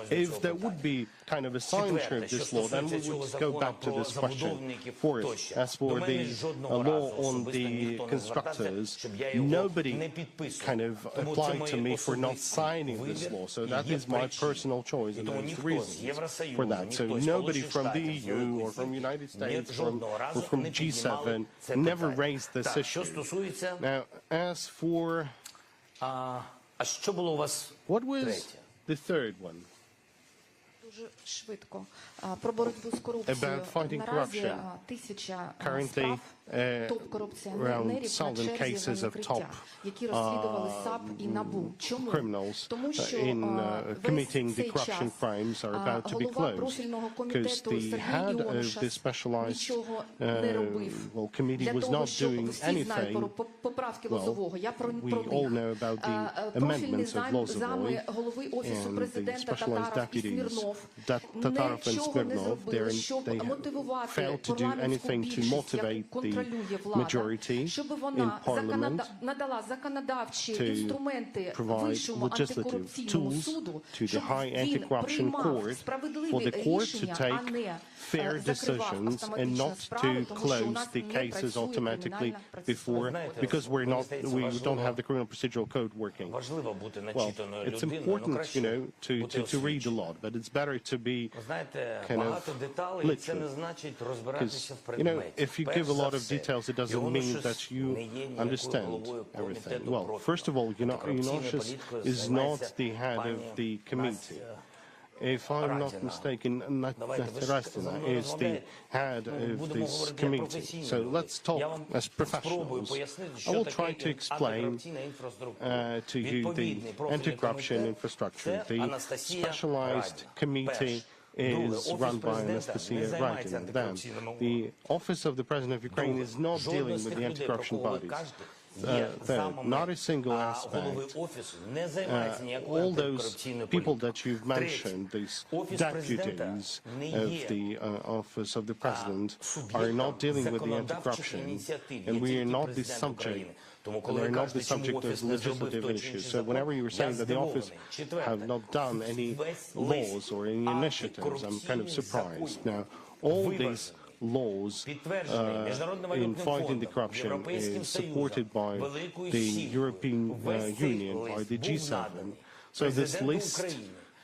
Speaker 1: If there would be kind of a signature of this law, then we would go back to this question. Fourth, as for the law on the constructors, nobody kind of applied to me for not signing this law, so that is my personal choice, and there's reasons for that. So nobody from the EU or from the United States or from G7 never raised this issue. Now, as for what was the third one? About fighting corruption. Currently, around 1,000 cases of top criminals in committing the corruption crimes are about to be closed, because the head of the specialized committee was not doing anything. Well, we all know about the amendments of Lozovoi and the specialized deputies, Tatarov and Smirnov. They failed to do anything to motivate the majority in parliament to provide legislative tools to the High Anti-Corruption Court for the court to take fair decisions and not to close the cases automatically because we don't have the criminal procedural code working. Well, it's important, to read a lot, but it's better to be kind of literate. Because, if you give a lot of details, it doesn't mean that you understand everything. Well, first of all, Ignatius is not the head of the committee. If I'm not mistaken, Natarastina is the head of this committee. So let's talk as professionals. I will try to explain to you the anti-corruption infrastructure. The specialized committee is run by Anastasia Raitin. Then the office of the President of Ukraine is not dealing with the anti-corruption bodies. Third, not a single aspect. All those people that you've mentioned, these deputies of the office of the president, are not dealing with the anti-corruption, and we are not the subject. They're not the subject of legislative issues. So whenever you were saying that the office have not done any laws or any initiatives, I'm kind of surprised. Now, all these laws in fighting the corruption is supported by the European Union, by the G7. So this list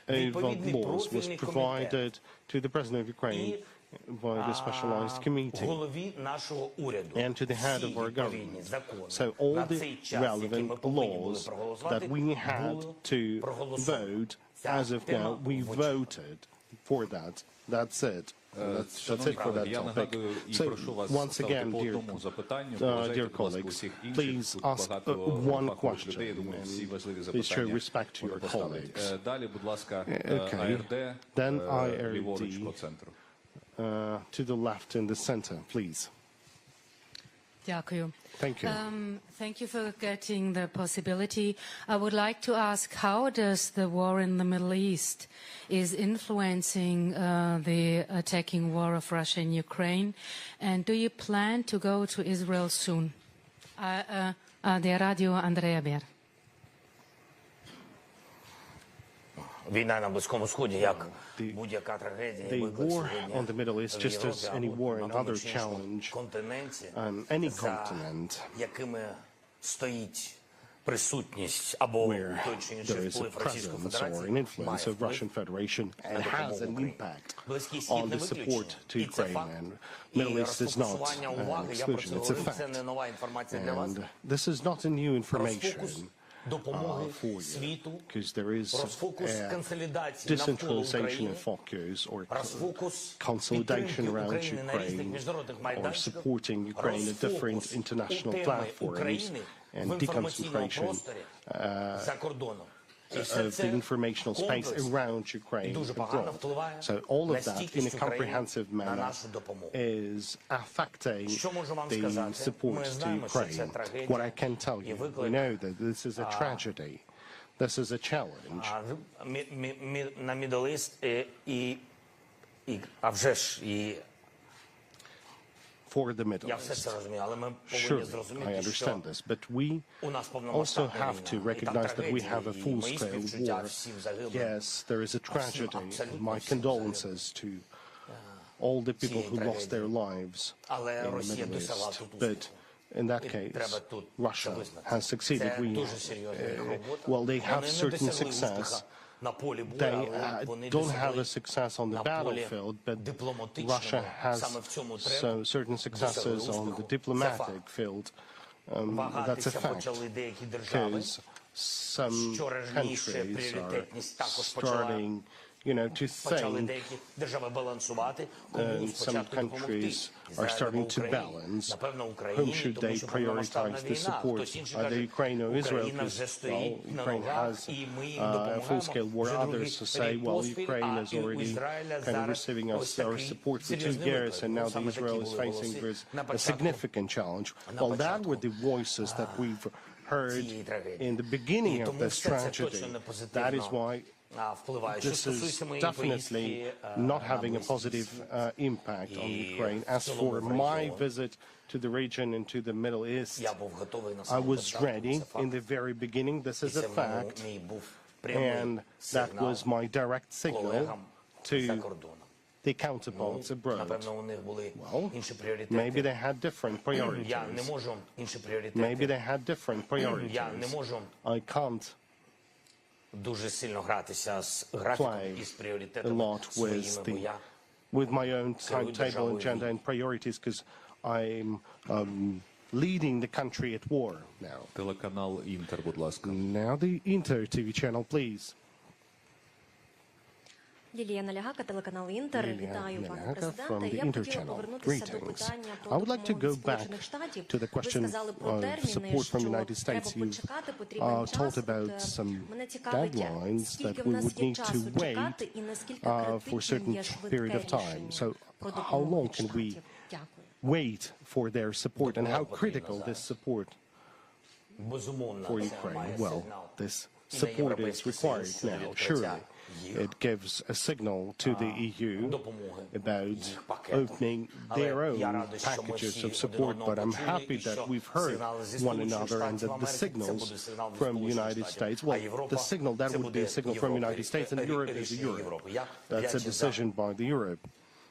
Speaker 1: of laws was provided to the President of Ukraine by the specialized committee and to the head of our government. So all the relevant laws that we had to vote, as of now, we voted for that. That's it. That's it for that topic. So once again, dear colleagues, please ask one question and please show respect to your colleagues. Okay. Then IRD. To the left and the center, please.
Speaker 10: Дякую.
Speaker 1: Thank you.
Speaker 10: Thank you for getting the possibility. I would like to ask, how does the war in the Middle East is influencing the attacking war of Russia in Ukraine? And do you plan to go to Israel soon? De Radio Andrea Ber.
Speaker 6: Війна на Близькому Сході, як будь-яка трагедія, виклик
Speaker 1: on the Middle East, just as any war and other challenge on any continent,
Speaker 6: якими стоїть присутність або той чи інший вплив Російської Федерації, має вплив
Speaker 1: and has an impact on the support to Ukraine. And Middle East is not an exclusion, it's a fact. And this is not a new information for you, because there is decentralization of focus or consolidation around Ukraine or supporting Ukraine at different international platforms and deconcentration of the informational space around Ukraine abroad. So all of that in a comprehensive manner is affecting the support to Ukraine. What I can tell you, we know that this is a tragedy. This is a challenge.
Speaker 6: На Middle East а вже ж і
Speaker 1: for the Middle East. Sure, I understand this, but we also have to recognize that we have a full-scale war. Yes, there is a tragedy. My condolences to all the people who lost their lives in the Middle East. But in that case, Russia has succeeded. Well, they have certain success. They don't have a success on the battlefield, but Russia has certain successes on the diplomatic field. That's a fact, because some countries are starting, to think, some countries are starting to balance whom should they prioritize the support, either Ukraine or Israel, because, well, Ukraine has a full-scale war. Others say, well, Ukraine is already kind of receiving our support for 2 years, and now the Israel is facing a significant challenge. Well, that were the voices that we've heard in the beginning of this tragedy. That is why this is definitely not having a positive impact on Ukraine. As for my visit to the region and to the Middle East, I was ready in the very beginning. This is a fact. And that was my direct signal to the counterparts abroad. Well, maybe they had different priorities. Maybe they had different priorities. I can't play a lot with my own timetable, agenda, and priorities, because I'm leading the country at war now. Now the Inter TV channel, please.
Speaker 11: Лілія Налягака, телеканал Інтер. Вітаю, пане президенте.
Speaker 1: Я б хотіла повернутися до питання про допомогу Сполучених Штатів. Ви сказали про терміни, що треба почекати, потрібен час. Мене цікавить, скільки в нас є часу чекати і наскільки критичним є швидке рішення про допомогу Штатів. Дякую. Wait for their support and how critical this support for Ukraine. Well, this support is required now, surely. It gives a signal to the EU about opening their own packages of support, but I'm happy that we've heard one another and that the signals from the United States, well, the signal, that would be a signal from the United States, and Europe is Europe. That's a decision by the Europe.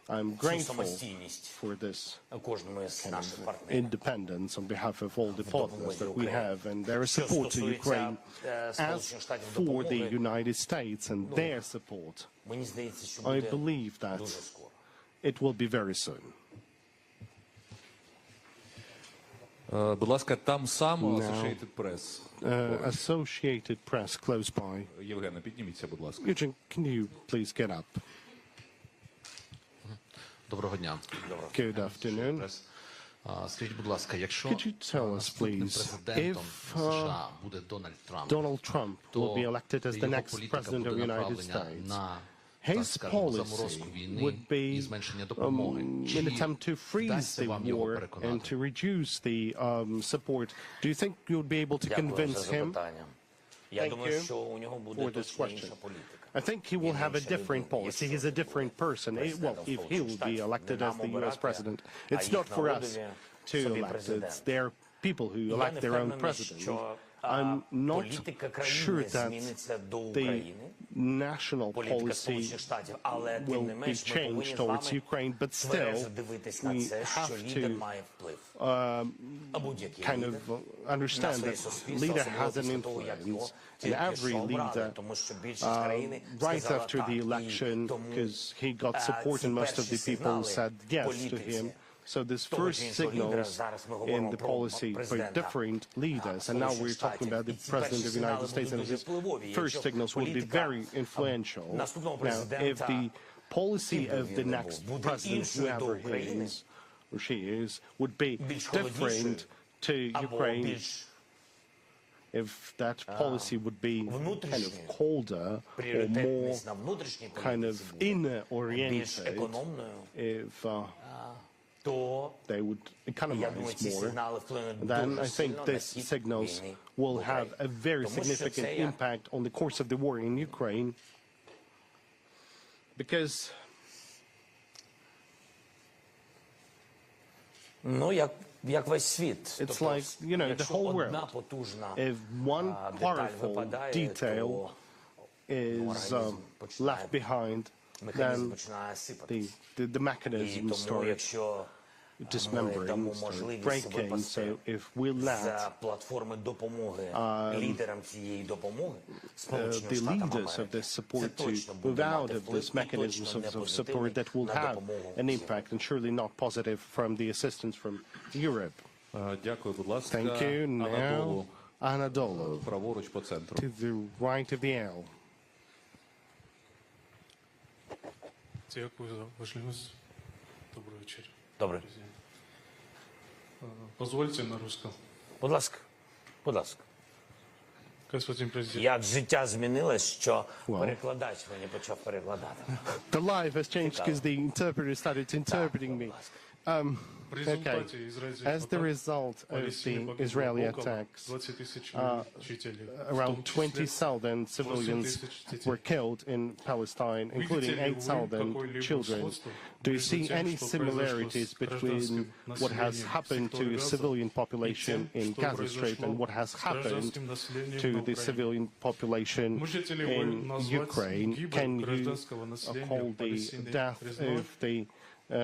Speaker 1: I'm grateful for this kind of independence on behalf of all the partners that we have and their support to Ukraine. As for the United States and their support, I believe that it will be very soon.
Speaker 3: Будь ласка, там само Associated Press.
Speaker 1: Associated Press close by.
Speaker 3: Євгена, підніміться, будь ласка.
Speaker 1: Eugene, can you please get up?
Speaker 12: Доброго дня.
Speaker 1: Good afternoon.
Speaker 12: Скажіть, будь ласка, якщо
Speaker 1: Could you tell us, please, if
Speaker 12: США буде Дональд Трамп,
Speaker 1: Donald Trump will be elected as the next president of the United States, his policy would be an attempt to freeze the war and to reduce the support. Do you think you would be able to convince him? Thank you for this question. I think he will have a different policy. He's a different person. Well, if he will be elected as the U.S. president, it's not for us to elect. It's their people who elect their own president. I'm not sure that the national policy will be changed towards Ukraine, but still we have to kind of understand that leader has an influence, and every leader, right after the election, because he got support and most of the people said yes to him. So this first signals in the policy for different leaders, and now we're talking about the President of the United States, and his first signals will be very influential. Now, if the policy of the next president, whoever he is or she is, would be different to Ukraine, if that policy would be kind of colder or more kind of inner-oriented, if they would economize more, then I think these signals will have a very significant impact on the course of the war in Ukraine, because it's like, you know, the whole world. If one powerful detail is left behind, then the mechanism starts dismembering, starts breaking. So if we let the leaders of this support to move out of this mechanism of support, that will have an impact, and surely not positive from the assistance from Europe. Thank you. Now, Anadolu, to the right of the aisle.
Speaker 13: Дякую за важливость. Добрый вечер.
Speaker 6: Добрый.
Speaker 13: Позвольте на русском.
Speaker 6: Будь ласка. Будь ласка.
Speaker 13: Господин президент.
Speaker 6: Як життя змінилось, що перекладач мені почав перекладати.
Speaker 1: The life has changed because the interpreter started interpreting me. Okay. As the result of the Israeli attacks, around 20,000 civilians were killed in Palestine, including 8,000 children. Do you see any similarities between what has happened to the civilian population in Gaza Strip and what has happened to the civilian population in Ukraine? Can you call the death of the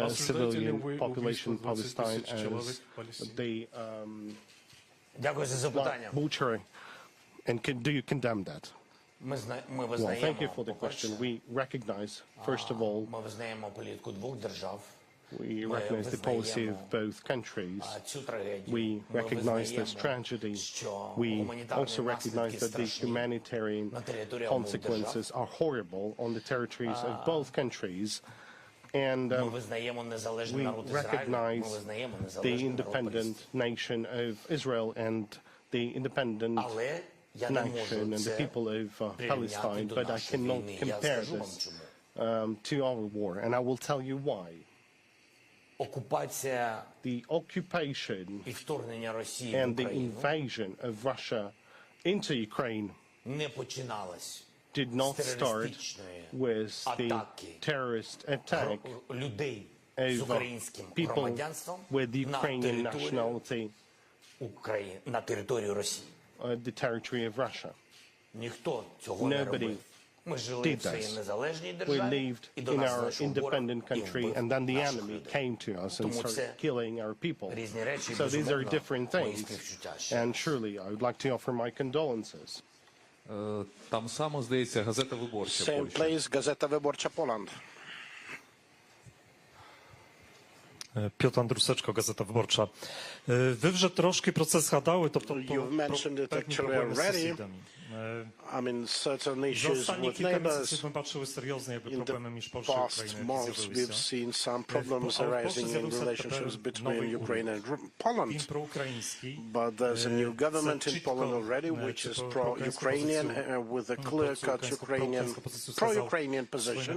Speaker 1: civilian population in Palestine as the butchery, and do you condemn that? Well, thank you for the question. We recognize, first of all, we recognize the policy of both countries. We recognize this tragedy. We also recognize that the humanitarian consequences are horrible on the territories of both countries. And we recognize the independent nation of Israel and the independent nation and the people of Palestine, but I cannot compare this to our war, and I will tell you why. the occupation and the invasion of Russia into Ukraine did not start with the terrorist attack over people with Ukrainian nationality on the territory of Russia. Nobody did this. We lived in our independent country, and then the enemy came to us and started killing our people. So these are different things, and surely I would like to offer my condolences.
Speaker 3: Там само, здається, газета «Виборча»
Speaker 4: Same
Speaker 3: Польща.
Speaker 4: place, Gazeta Wyborcza Poland.
Speaker 5: Piotr Andruseczko, Gazeta Wyborcza. Ви вже трошки про це згадали, тобто
Speaker 4: You've mentioned it actually already. I mean, certain issues with neighbors.
Speaker 5: Ми бачили серйозні
Speaker 4: In
Speaker 5: проблеми
Speaker 4: the
Speaker 5: між Польщею і
Speaker 4: past
Speaker 5: Україною,
Speaker 4: months,
Speaker 5: які
Speaker 4: we've
Speaker 5: з'явилися.
Speaker 4: seen some problems arising in relationships between Ukraine and Poland. But there's a new government in Poland already, which is pro-Ukrainian, with a clear-cut pro-Ukrainian position.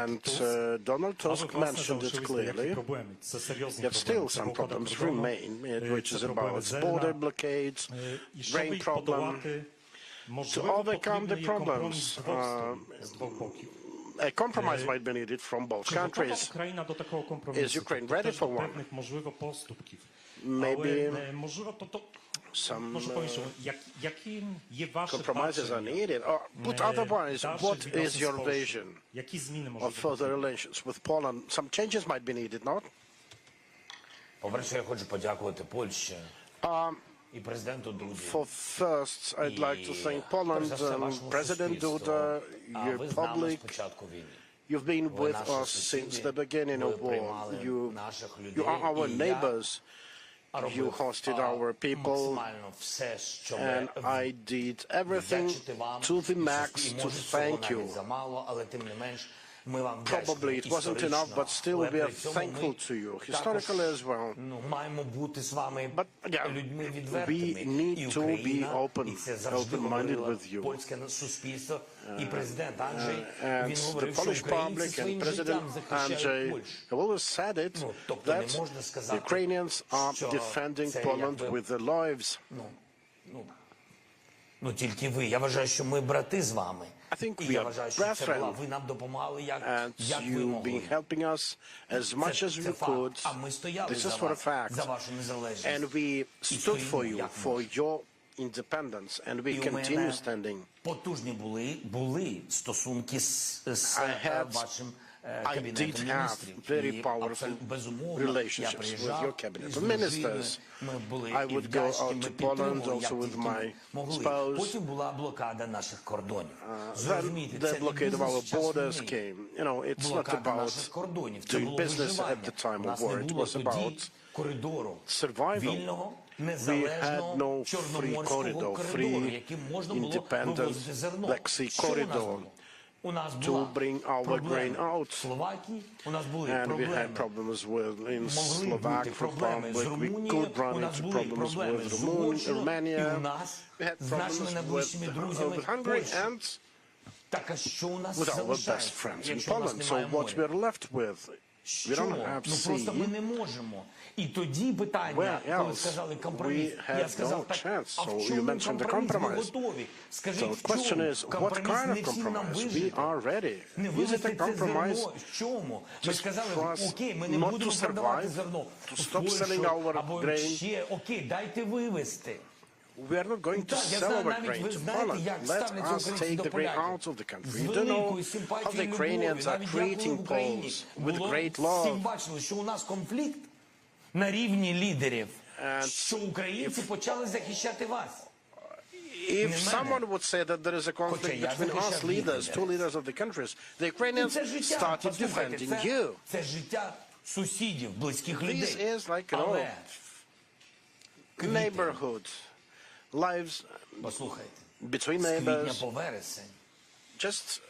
Speaker 4: And Donald Tusk mentioned it clearly. Yet still some problems remain, which is about border blockades, grain problem. To overcome the problems, a compromise might be needed from both countries. Is Ukraine ready for one? Maybe some compromises are needed. Or put otherwise, what is your vision of further relations with Poland? Some changes might be needed, not? For first, I'd like to thank Poland and President Duda, your public. You've been with us since the beginning of war. You are our neighbors. You hosted our people, and I did everything to the max to thank you. Probably it wasn't enough, but still we are thankful to you, historically as well. But again, we need to be open-minded with you. And the Polish public and President Andrzej have always said it, that the Ukrainians are defending Poland with their lives. I think we are brethren, and you've been helping us as much as we could. This is for a fact. And we stood for you, for your independence, and we continue standing. I did have very powerful relationships with your cabinet of ministers. I would go out to Poland also with my spouse. Then the blockade of our borders came. You know, it's not about doing business at the time of war. It was about survival. We had no free corridor, free independent Black Sea corridor to bring our grain out. And we had problems in Slovak Republic. We could run into problems with Romania. We had problems with Hungary and with our best friends in Poland. So what we're left with, we don't have sea. Where else? We have no chance. So you mentioned the compromise. So the question is, what kind of compromise? We are ready. Is it a compromise just for us not to survive, to stop selling our grain? We are not going to sell our grain to Poland. Let us take the grain out of the country. You don't know how the Ukrainians are treating Poles with great love.
Speaker 6: На рівні лідерів, що українці почали захищати вас.
Speaker 4: If someone would say that there is a conflict between us leaders, two leaders of the countries, the Ukrainians started defending you.
Speaker 6: Це життя сусідів, близьких людей.
Speaker 4: This is like, you know, neighborhood, lives between neighbors. Just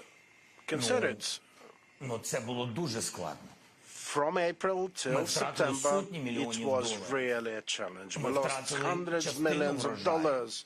Speaker 4: consider it.
Speaker 6: Це було дуже складно.
Speaker 4: From April till September, it was really a challenge. We lost hundreds of millions of dollars.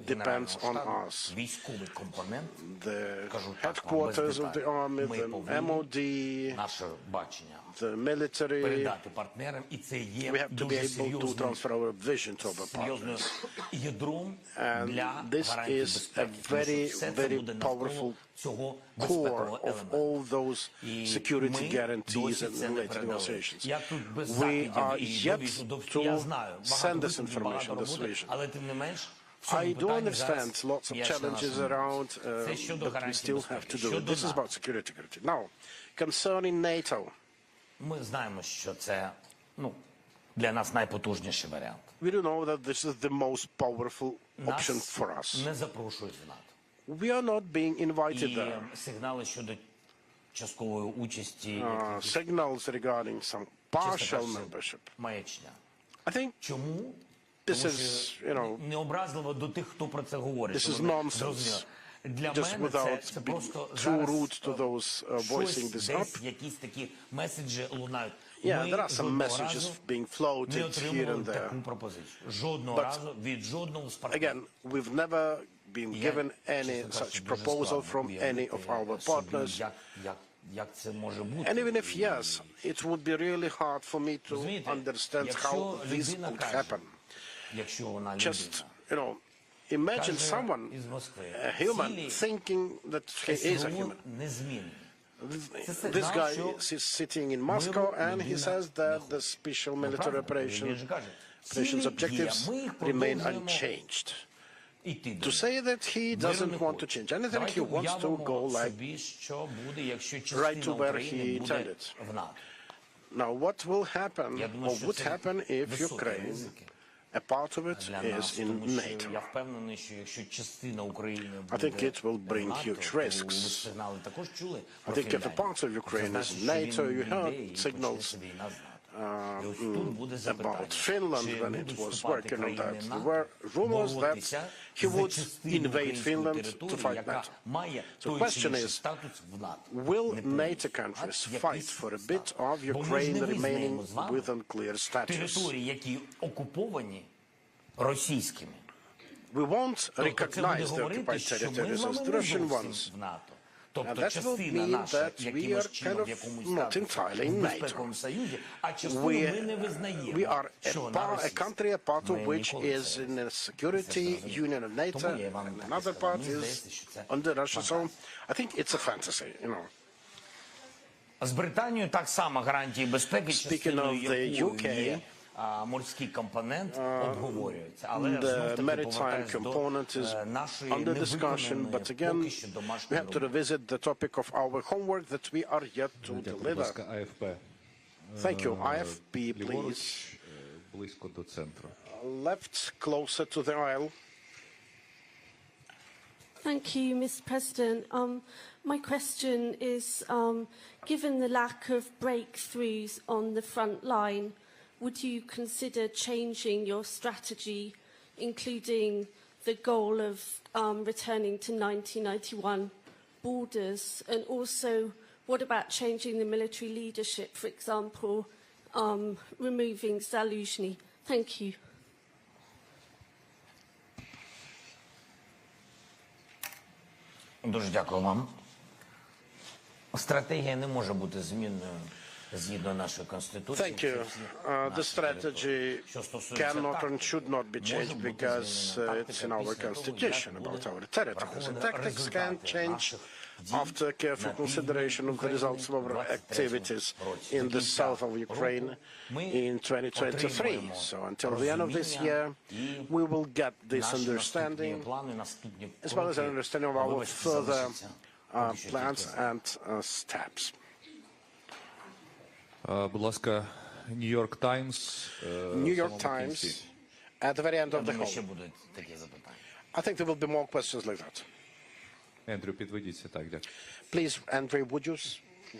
Speaker 4: depends on us. The headquarters of the army, the MOD, the military.
Speaker 6: передати партнерам, і це є
Speaker 4: We have to be
Speaker 6: дуже
Speaker 4: able to transfer our vision to our
Speaker 6: серйозним
Speaker 4: partners.
Speaker 6: ядром
Speaker 4: And
Speaker 6: для
Speaker 4: this
Speaker 6: гарантії
Speaker 4: is
Speaker 6: безпеки,
Speaker 4: a
Speaker 6: тому що
Speaker 4: very,
Speaker 6: все це
Speaker 4: very
Speaker 6: буде навколо
Speaker 4: powerful
Speaker 6: цього
Speaker 4: core
Speaker 6: безпекового
Speaker 4: of
Speaker 6: елементу.
Speaker 4: all those
Speaker 6: І
Speaker 4: security
Speaker 6: ми
Speaker 4: guarantees
Speaker 6: досі
Speaker 4: and
Speaker 6: це не
Speaker 4: related
Speaker 6: передали.
Speaker 4: negotiations.
Speaker 6: Я тут без
Speaker 4: We
Speaker 6: закидів
Speaker 4: are
Speaker 6: і
Speaker 4: yet
Speaker 6: довіду, я знаю,
Speaker 4: to
Speaker 6: багато
Speaker 4: send this
Speaker 6: викликів, багато
Speaker 4: information, this
Speaker 6: роботи,
Speaker 4: vision.
Speaker 6: але тим не менш, в цьому
Speaker 4: I do
Speaker 6: питанні
Speaker 4: understand
Speaker 6: зараз
Speaker 4: lots of
Speaker 6: я член
Speaker 4: challenges
Speaker 6: нашого
Speaker 4: around,
Speaker 6: Це щодо
Speaker 4: but we
Speaker 6: гарантії
Speaker 4: still have
Speaker 6: безпеки.
Speaker 4: to do it.
Speaker 6: Щодо
Speaker 4: This is
Speaker 6: НАТО.
Speaker 4: about security. Now, concerning NATO,
Speaker 6: Ми знаємо, що це для нас найпотужніший варіант.
Speaker 4: we do know that this is the most powerful option
Speaker 6: Нас
Speaker 4: for us.
Speaker 6: не запрошують в НАТО.
Speaker 4: We are not being invited
Speaker 6: І
Speaker 4: there.
Speaker 6: сигнали щодо часткової участі
Speaker 4: Signals regarding some partial membership.
Speaker 6: маячня.
Speaker 4: I think
Speaker 6: Чому?
Speaker 4: this
Speaker 6: Тому
Speaker 4: is,
Speaker 6: що необразливо до тих, хто про це говорить.
Speaker 4: this is
Speaker 6: щоб вони
Speaker 4: nonsense.
Speaker 6: зрозуміли. Для
Speaker 4: Just
Speaker 6: мене
Speaker 4: without
Speaker 6: це просто
Speaker 4: being too
Speaker 6: зараз
Speaker 4: rude to those voicing
Speaker 6: щось
Speaker 4: this
Speaker 6: десь,
Speaker 4: up.
Speaker 6: якісь такі меседжі лунають.
Speaker 4: Yeah,
Speaker 6: Ми
Speaker 4: there are some
Speaker 6: жодного
Speaker 4: messages
Speaker 6: разу
Speaker 4: being
Speaker 6: не
Speaker 4: floated here
Speaker 6: отримували
Speaker 4: and there.
Speaker 6: таку пропозицію. Жодного разу від жодного з партнерів.
Speaker 4: Again, we've never been given any such proposal from any of our partners.
Speaker 6: Як це може бути?
Speaker 4: And even if yes, it would be really hard for me to understand how this could happen.
Speaker 6: Якщо вона
Speaker 4: Just, imagine someone, a human, thinking that he is a human. This guy is sitting in Moscow and he says that the special military operations objectives remain unchanged. To say that he doesn't want to change anything, he wants to go like right to where he intended. Now, what will happen or would happen if Ukraine, a part of it, is in NATO? I think it will bring huge risks. I think if a part of Ukraine is in NATO, you heard signals about Finland when it was working on that. There were rumors that he would invade Finland to fight NATO. So the question is, will NATO countries fight for a bit of Ukraine remaining with unclear status? We won't recognize the occupied territories as the Russian ones. And that will mean that we are kind of not entirely in NATO. We are a country, a part of which is in a security union of NATO, and another part is under Russia. So I think it's a fantasy,
Speaker 6: З Британією так само гарантії безпеки частиною якої є морський компонент обговорюється, але
Speaker 4: the maritime component is under discussion, but again, we have to revisit the topic of our homework that we are yet to deliver. Thank you. IFP, please. Left, closer to the aisle.
Speaker 14: Thank you, Mr. President. My question is, given the lack of breakthroughs on the front line, would you consider changing your strategy, including the goal of returning to 1991 borders? And also, what about changing the military leadership, for example, removing Zaluzhny? Thank you.
Speaker 6: Дуже дякую вам. Стратегія не може бути змінною.
Speaker 4: Thank you. The strategy cannot and should not be changed because it's in our constitution about our territories. The tactics can change after careful consideration of the results of our activities in the south of Ukraine in 2023. So until the end of this year, we will get this understanding, as well as an understanding of our further plans and steps.
Speaker 3: Будь ласка, New York Times.
Speaker 4: New York Times, at the very end of the whole. I think there will be more questions like that.
Speaker 3: Andrew, підведіться, так, дякую.
Speaker 4: Please, Andrew, would you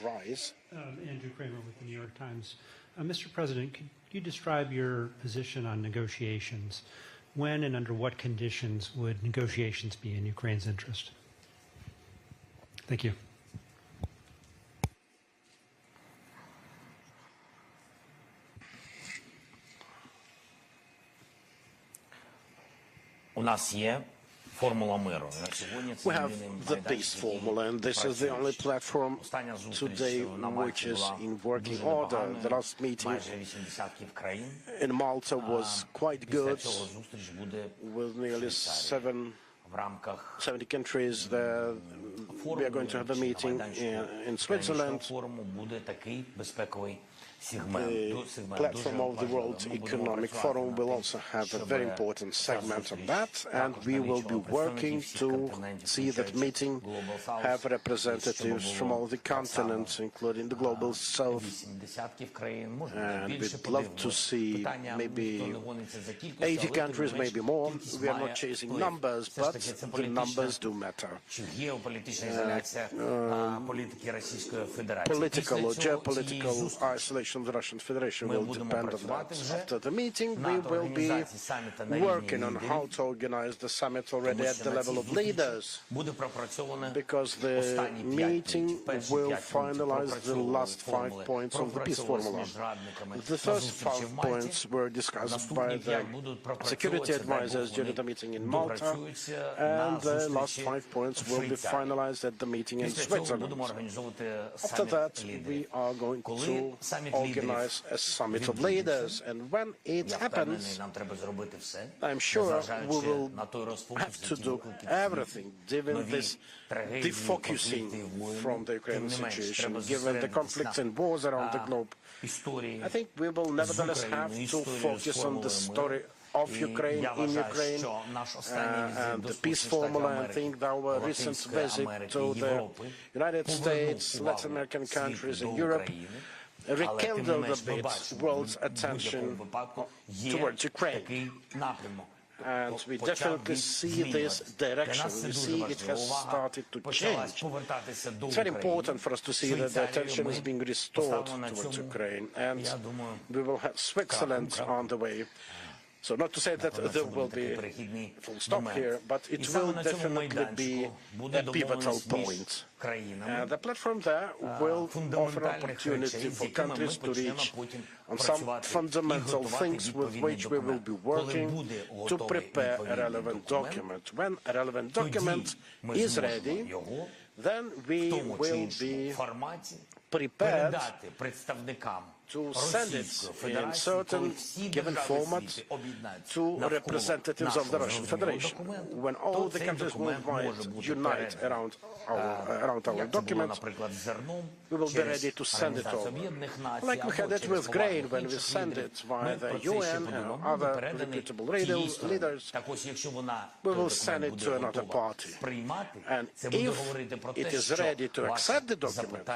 Speaker 4: rise?
Speaker 15: Andrew Kramer with the New York Times. Mr. President, could you describe your position on negotiations? When and under what conditions would negotiations be in Ukraine's interest? Thank you.
Speaker 6: У нас є
Speaker 4: We have the peace formula, and this is the only platform today which is in working order. The last meeting in Malta was quite good, with nearly 70 countries there. We are going to have a meeting in Switzerland. The platform of the World Economic Forum will also have a very important segment on that, and we will be working to see that meeting have representatives from all the continents, including the global south, and we'd love to see maybe 80 countries, maybe more. We are not chasing numbers, but the numbers do matter. Political or geopolitical isolation of the Russian Federation will depend on that. After the meeting, we will be working on how to organize the summit already at the level of leaders, because the meeting will finalize the last 5 points of the peace formula. The first 5 points were discussed by the security advisors during the meeting in Malta, and the last 5 points will be finalized at the meeting in Switzerland. After that, we are going to organize a summit of leaders, and when it happens, I'm sure we will have to do everything, given this defocusing from the Ukrainian situation, given the conflicts and wars around the globe. I think we will nevertheless have to focus on the story of Ukraine, in Ukraine, and the peace formula. I think our recent visit to the United States, Latin American countries, and Europe rekindled a bit world's attention towards Ukraine. And we definitely see this direction. We see it has started to change. It's very important for us to see that the attention is being restored towards Ukraine, and we will have Switzerland on the way. So not to say that there will be full stop here, but it will definitely be a pivotal point. The platform there will offer an opportunity for countries to reach on some fundamental things with which we will be working to prepare a relevant document. When a relevant document is ready, then we will be prepared to send it in certain given format to representatives of the Russian Federation. When all the countries worldwide unite around our document, we will be ready to send it over. Like we had it with grain when we send it via the UN and other reputable leaders, we will send it to another party. And if it is ready to accept the document,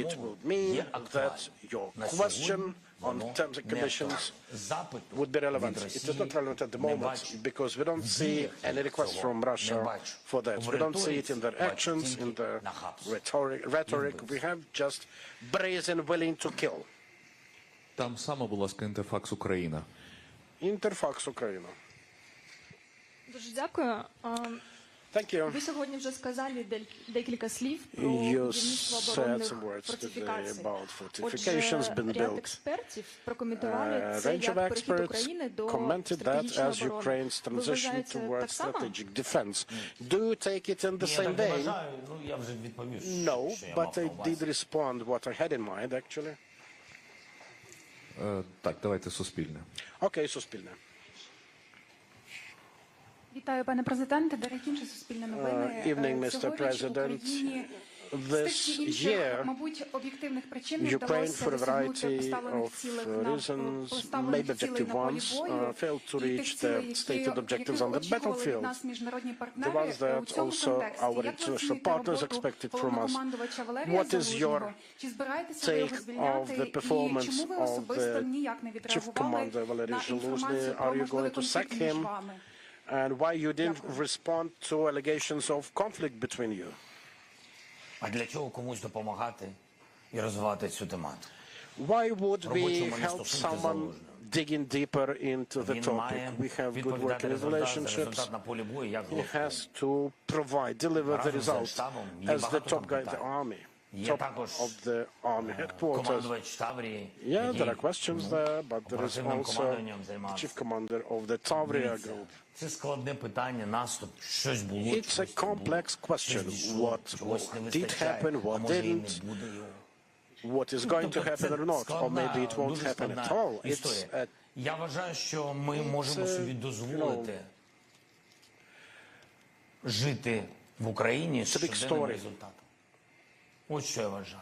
Speaker 4: it will mean that your question on terms and conditions would be relevant. It is not relevant at the moment because we don't see any requests from Russia for that. We don't see it in their actions, in their rhetoric. We have just brazen willing to kill.
Speaker 3: Там само, будь ласка, Інтерфакс Україна.
Speaker 4: Інтерфакс Україна.
Speaker 16: Дуже дякую. Ви сьогодні вже сказали декілька слів про будівництво оборонних фортифікацій. Отже, ряд експертів прокоментували це як перехід України до стратегічної оборони. Ви вважаєте так само?
Speaker 4: Do you take it in the same way? No, but I did respond what I had in mind, actually.
Speaker 3: Так, давайте Суспільне.
Speaker 4: Окей, Суспільне.
Speaker 16: Вітаю, пане президенте. Дорогі інші суспільні новини. Сьогодні в Україні з інших, мабуть, об'єктивних причин не вдалося досягнути поставлених цілей на полі бою. І тих цілей, які очікували від нас міжнародні партнери. У цьому контексті, як ви оцінюєте роботу головнокомандувача Валерія Залужного? Чи збираєтеся ви його звільняти? І чому ви особисто ніяк не відреагували на інформацію про можливий конфлікт між вами?
Speaker 4: And why you didn't respond to allegations of conflict between you? Why would we help someone digging deeper into the topic? We have good working relationships. He has to deliver the result as the top guy in the army.
Speaker 6: Top
Speaker 4: of the army headquarters. Yeah, there are questions there, but there is also the chief commander of the Tavria group. It's a complex question. What did happen, what didn't, what is going to happen or not, or maybe it won't happen at all. It's a, it's a big story.
Speaker 6: Ось що я вважаю.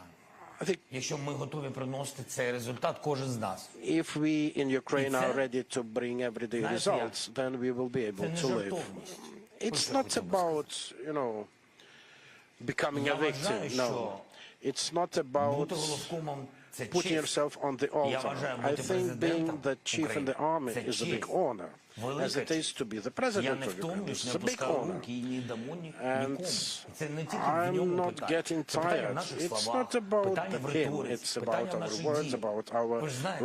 Speaker 6: Якщо ми готові приносити цей результат, кожен з нас.
Speaker 4: If we in Ukraine are ready to bring everyday results, then we will be able to live. It's not about, becoming a victim. No. It's not about putting yourself on the altar. I think being the chief in the army is a big honor, as it is to be the president of Ukraine. This is a big honor. And I'm not getting tired. It's not about him. It's about our words, about our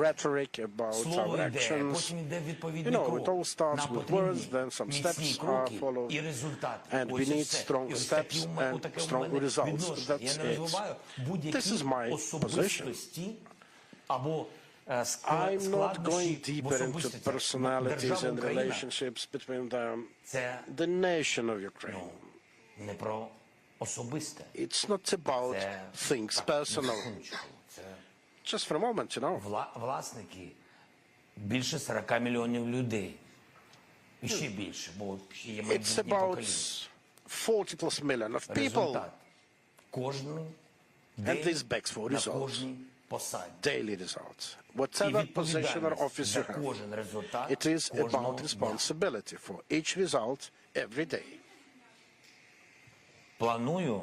Speaker 4: rhetoric, about our actions. It all starts with words, then some steps are followed. And we need strong steps and strong results. That's it. This is my position. I'm not going deeper into personalities and relationships between them. The nation of Ukraine. It's not about things personal. Just for a moment,
Speaker 6: Власники більше 40 мільйонів людей. І ще більше, бо є майбутнє покоління.
Speaker 4: 40 plus million of people.
Speaker 6: Кожний
Speaker 4: And this begs for results. Daily results. Whatever position or office you have, it is about responsibility for each result every day.
Speaker 6: Планую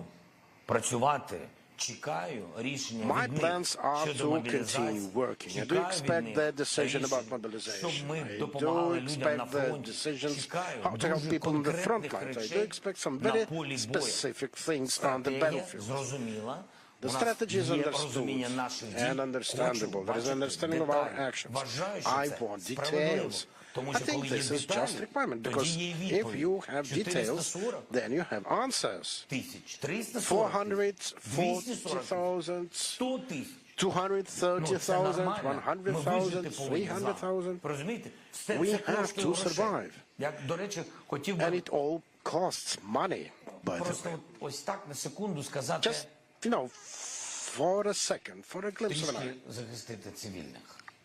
Speaker 6: працювати, чекаю рішення
Speaker 4: My plans are to continue working. I do expect the decision about mobilization. I do expect the decisions how to help people on the front lines. I do expect some very specific things on the battlefield. The strategy is understood and understandable. There is understanding of our actions. I want details. I think this is just requirement, because if you have details, then you have answers. 440,000, 230,000, 100,000, 300,000. We have to survive. And it all costs money, by the way. Just, for a second, for a glimpse of an eye.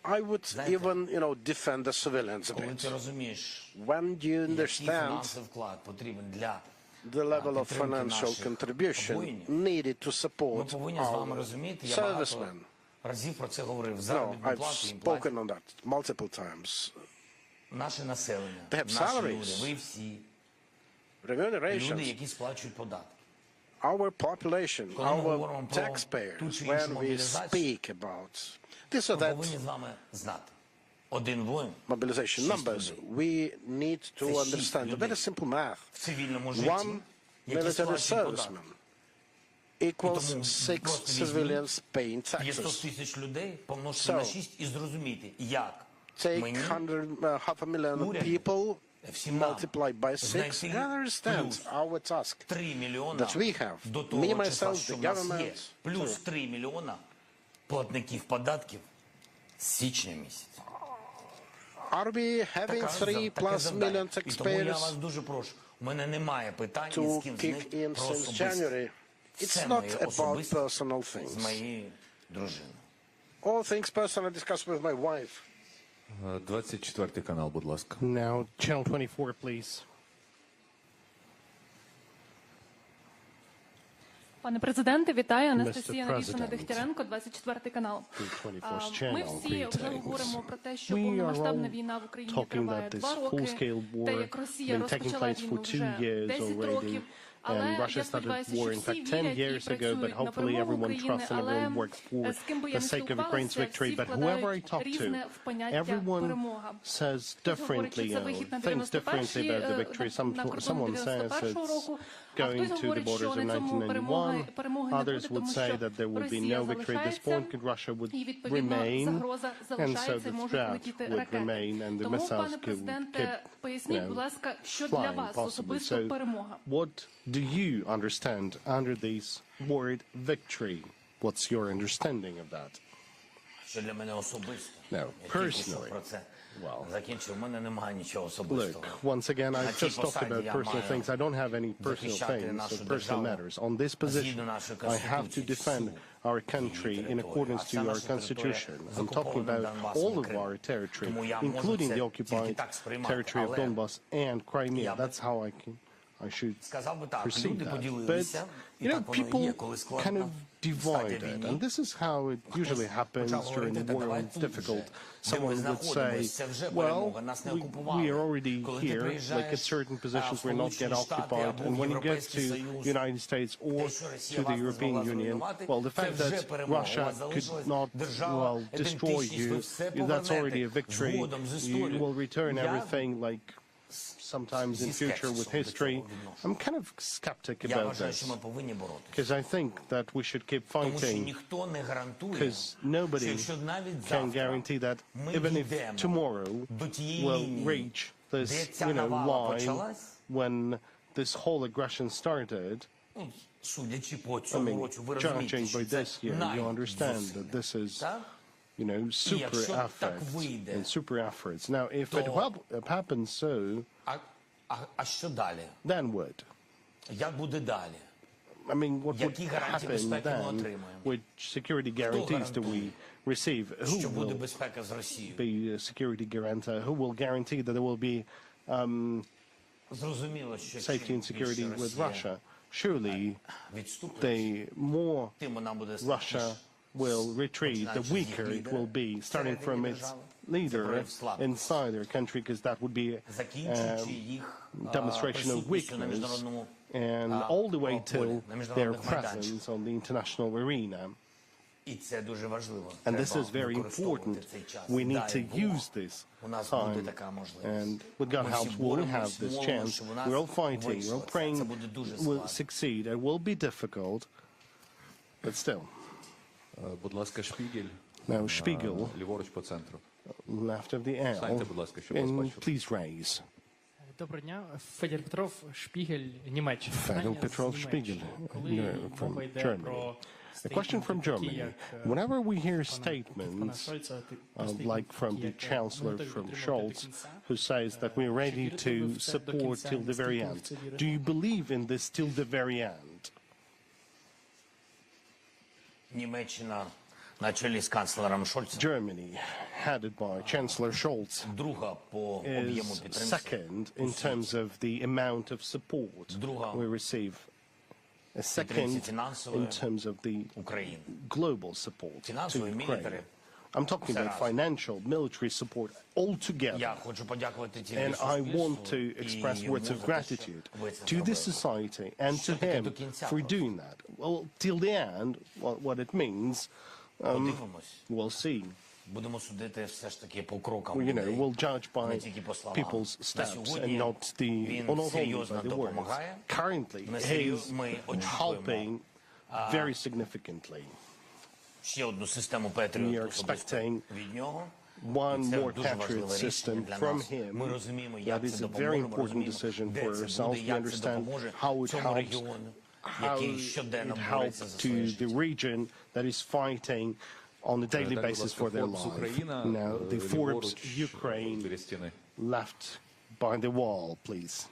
Speaker 4: I would even, defend the civilians a bit. When you understand the level of financial contribution needed to support our servicemen. No, I've spoken on that multiple times. They have salaries, remunerations. Our population, our taxpayers, when we speak about this or that mobilization numbers, we need to understand a very simple math. One military serviceman equals 6 civilians paying taxes. So, take 500,000 people, multiplied by 6, and understand our task that we have. Me, myself, the government.
Speaker 6: Плюс 3 мільйона платників податків з січня місяця.
Speaker 4: Are we having 3 plus million taxpayers to kick in since January? It's not about personal things. All things personal discussed with my wife.
Speaker 3: 24 канал, будь ласка.
Speaker 1: Now, channel 24, please.
Speaker 17: Пане президенте, вітаю. Анастасія Дегтяренко, 24 канал. Ми всі вже говоримо про те, що повномасштабна війна в Україні триває 2 роки, те, як Росія розпочала війну вже 10 років.
Speaker 1: And Russia started war, in fact, 10 years ago, but hopefully everyone trusts and everyone works for the sake of Ukraine's victory. But whoever I talk to, everyone says differently, thinks differently about the victory. Someone says it's going to the borders of 1991. Others would say that there would be no victory at this point, and Russia would remain, and so the threat would remain, and the missiles could keep flying, possibly. So what do you understand under this word victory? What's your understanding of that? No, personally. Well, look, once again, I've just talked about personal things. I don't have any personal things or personal matters. On this position, I have to defend our country in accordance to our constitution. I'm talking about all of our territory, including the occupied territory of Donbas and Crimea. That's how I should perceive that. But, you know, people kind of divide it, and this is how it usually happens during the war when it's difficult. Someone would say, well, we are already here, like at certain positions we're not yet occupied, and when you get to the United States or to the European Union, well, the fact that Russia could not, well, destroy you, that's already a victory. You will return everything like sometimes in future with history. I'm kind of skeptic about this, because I think that we should keep fighting, because nobody can guarantee that even if tomorrow we'll reach this, you know, line when this whole aggression started. I mean, judging by this year, you understand that this is, you know, super efforts and super efforts. Now, if it happens so, then what? I mean, what would happen then with security guarantees that we receive? Who will be a security guarantor? Who will guarantee that there will be safety and security with Russia? Surely, the more Russia will retreat, the weaker it will be, starting from its leader inside their country, because that would be a demonstration of weakness, and all the way till their presence on the international arena. And this is very important. We need to use this time, and with God's help, we'll have this chance. We're all fighting, we're all praying we'll succeed. It will be difficult, but still. Now, Spiegel, left of the L, and please raise.
Speaker 18: Доброго дня. Федір Петров, Шпігель, Німеччина.
Speaker 1: Fedor Petrov Spiegel, from Germany. A question from Germany. Whenever we hear statements, like from the Chancellor, from Scholz, who says that we're ready to support till the very end, do you believe in this till the very end? Germany, headed by Chancellor Scholz, is second in terms of the amount of support we receive, a second in terms of the global support to Ukraine. I'm talking about financial, military support altogether. And I want to express words of gratitude to this society and to him for doing that. Well, till the end, what it means, we'll see. You know, we'll judge by people's steps and not only by the words. Currently, he's helping very significantly. We are expecting one more Patriot system from him. That is a very important decision for ourselves. We understand how it helps to the region that is fighting on a daily basis for their life. Now, the Forbes Ukraine left by the wall, please.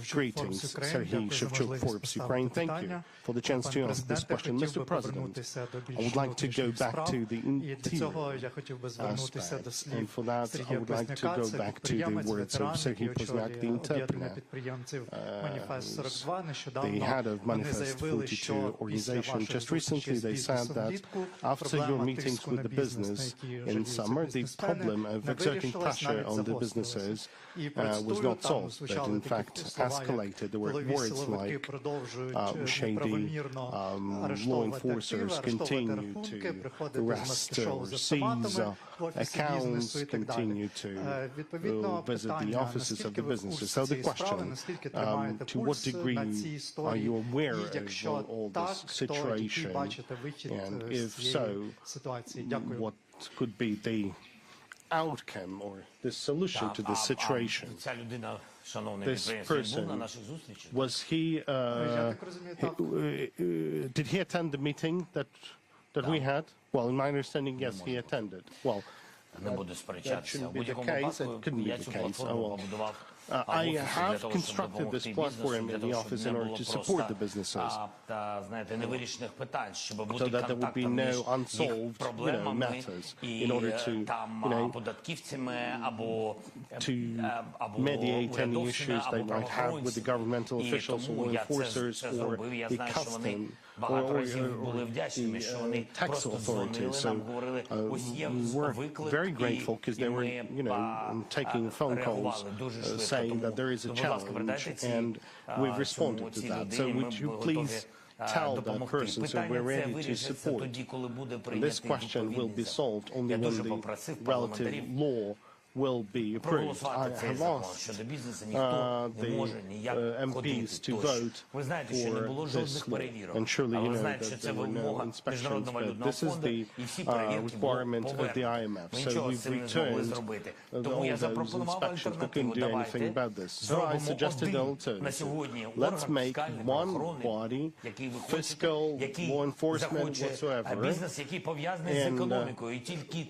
Speaker 1: Greetings, Serhiy Shevchuk, Forbes Ukraine. Thank you for the chance to ask this question. Mr. President, I would like to go back to the interior aspects, and for that I would like to go back to the words of Serhiy Pozniak, the interpreter, the head of Manifest 42 organization. Just recently they said that after your meetings with the business in summer, the problem of exerting pressure on the businesses was not solved, but in fact escalated. There were words like shady law enforcers continue to arrest or seize accounts, continue to visit the offices of the businesses. So the question, to what degree are you aware of all this situation, and if so, what could be the outcome or the solution to this situation? this person, was he, did he attend the meeting that we had? Well, in my understanding, yes, he attended. Well, that shouldn't be the case. It couldn't be the case. Oh, well. I have constructed this platform in the office in order to support the businesses, so that there would be no unsolved, matters, in order to, to mediate any issues they might have with the governmental officials or enforcers or the custom or the tax authorities. So we were very grateful because they were, taking phone calls saying that there is a challenge, and we've responded to that. So would you please tell that person so we're ready to support? And this question will be solved only when the relative law will be approved. I have asked the MPs to vote for this law, and surely you know that there were no inspections, but this is the requirement of the IMF. So we've returned all those inspections. We couldn't do anything about this. So I suggested an alternative. Let's make one body, fiscal, law enforcement, whatsoever, and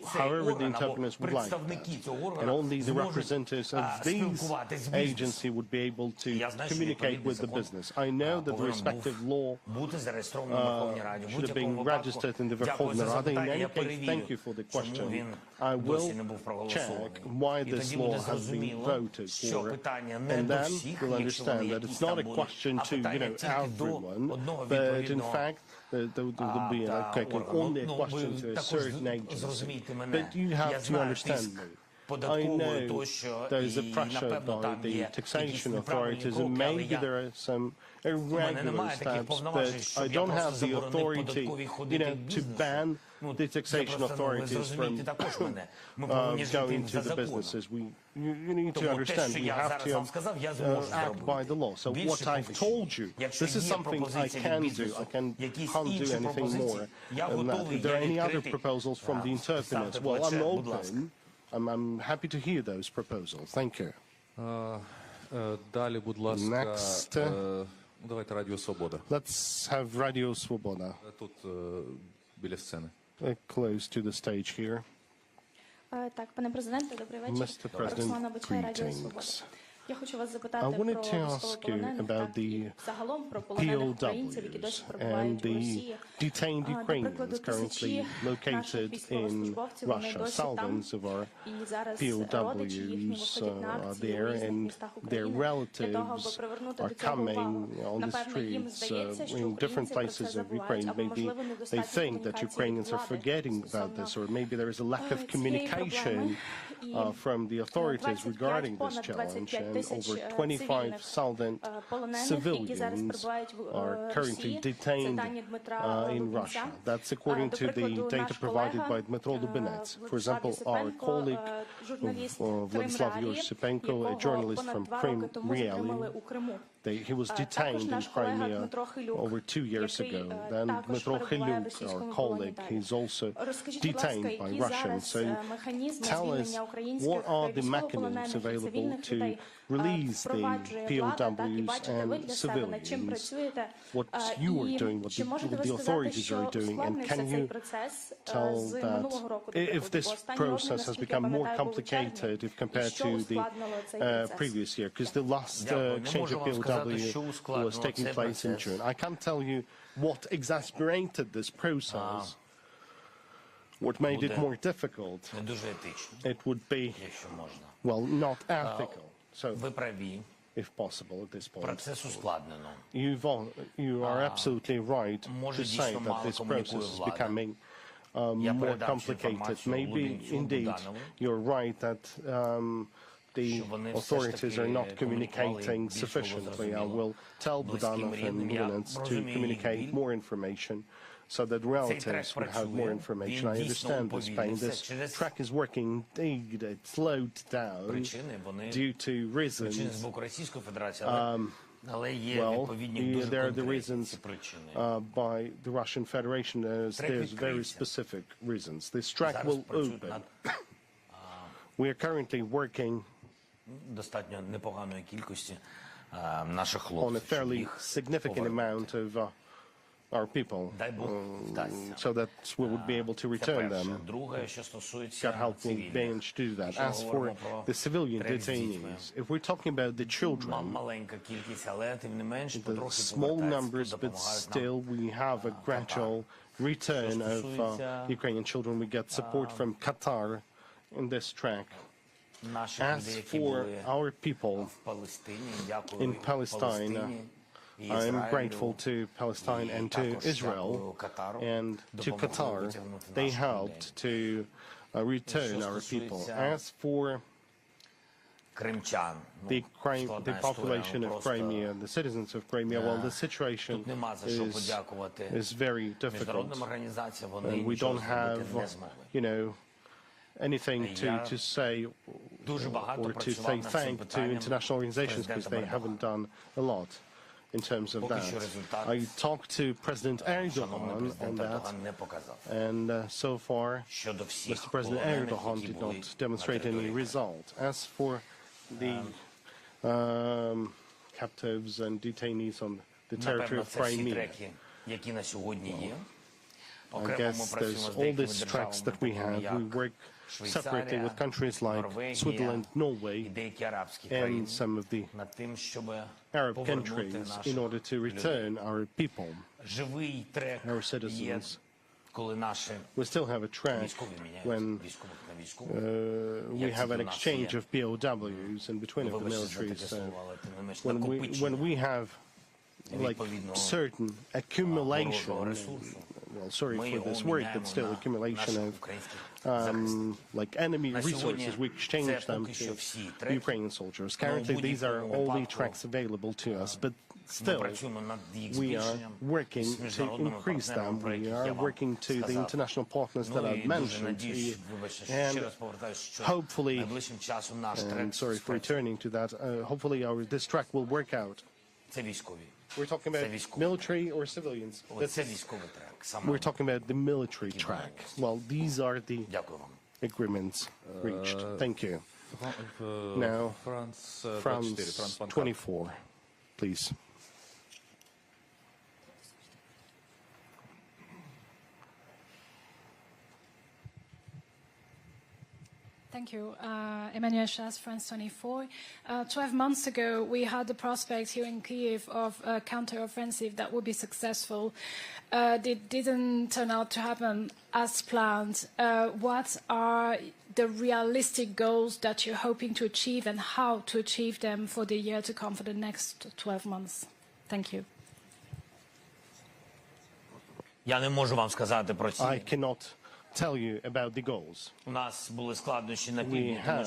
Speaker 1: however the interpreters would like that. And only the representatives of these agencies would be able to communicate with the business. I know that the respective law should have been registered in the Verkhovna Rada. In any case, thank you for the question. I will check why this law has been voted for, and then we'll understand that it's not a question to, everyone, but in fact, there will be only a question to a certain agency. But you have to understand me. I know there is a pressure by the taxation authorities, and maybe there are some irregular steps, but I don't have the authority, to ban the taxation authorities from going to the businesses. You need to understand, we have to act by the law. So what I've told you, this is something I can do. I can't do anything more than that. If there are any other proposals from the interpreters, well, I'm open. I'm happy to hear those proposals. Thank you.
Speaker 3: Далі, будь ласка,
Speaker 1: Next,
Speaker 3: давайте Радіо Свобода.
Speaker 1: Let's have Radio Svoboda.
Speaker 3: Тут біля сцени.
Speaker 1: Close to the stage here.
Speaker 19: Так, пане президенте, добрий вечір.
Speaker 1: Mr. President, greetings.
Speaker 19: Я хочу вас запитати
Speaker 1: I
Speaker 19: про
Speaker 1: wanted to ask you about the POWs and the detained Ukrainians currently located in Russia. Thousands of our POWs are there, and their relatives are coming on the streets in different places of Ukraine. Maybe they think that Ukrainians are forgetting about this, or maybe there is a lack of communication from the authorities regarding this challenge. And over 25,000 civilians are currently detained in Russia. That's according to the data provided by Dmitro Lubinets. For example, our colleague Vladislav Yursipenko, a journalist from Kremlin, he was detained in Crimea over 2 years ago. Then Dmitro Chylyuk, our colleague, he's also detained by Russians. So tell us, what are the mechanisms available to release the POWs and civilians? What you are doing, what the authorities are doing, and can you tell that if this process has become more complicated if compared to the previous year? Because the last exchange of POW was taking place in June. I can't tell you what exasperated this process. What made it more difficult? It would be, well, not ethical. So, if possible, at this point, you are absolutely right to say that this process is becoming more complicated. Maybe, indeed, you're right that the authorities are not communicating sufficiently. I will tell Budanov and Lubinets to communicate more information so that relatives will have more information. I understand this pain. This track is working. Indeed, it slowed down due to reasons. Well, there are the reasons by the Russian Federation. There's very specific reasons. This track will open. We are currently working
Speaker 6: достатньо непоганої кількості наших
Speaker 1: on a
Speaker 6: хлопців.
Speaker 1: fairly significant amount of our people, so that we would be able to return them. God help will be able to do that. As for the civilian detainees, if we're talking about the children, the small numbers, but still we have a gradual return of Ukrainian children. We get support from Qatar in this track. As for our people in Palestine, I'm grateful to Palestine and to Israel and to Qatar. They helped to return our people. As for the population of Crimea, the citizens of Crimea, well, the situation is very difficult. And we don't have, anything to say or to say thank to international organizations, because they haven't done a lot in terms of that. I talked to President Erdogan on that, and so far, Mr. President Erdogan did not demonstrate any result. As for the captives and detainees on the territory of Crimea, I guess there's all these tracks that we have. We work separately with countries like Switzerland, Norway, and some of the Arab countries in order to return our people, our citizens. We still have a track when we have an exchange of POWs in between of the militaries. So when we have like certain accumulation, well, sorry for this word, but still accumulation of like enemy resources, we exchange them to Ukrainian soldiers. Currently, these are all the tracks available to us, but still, we are working to increase them. We are working to the international partners that I've mentioned, and hopefully, and sorry for returning to that, hopefully this track will work out. We're talking about military or civilians? We're talking about the military track. Well, these are the agreements reached. Thank you. Now, France 24, please.
Speaker 20: Thank you. Emmanuel Chas, France 24. 12 months ago, we had the prospect here in Kyiv of a counter-offensive that would be successful. It didn't turn out to happen as planned. What are the realistic goals that you're hoping to achieve, and how to achieve them for the year to come, for the next 12 months? Thank you.
Speaker 1: I cannot tell you about the goals. We had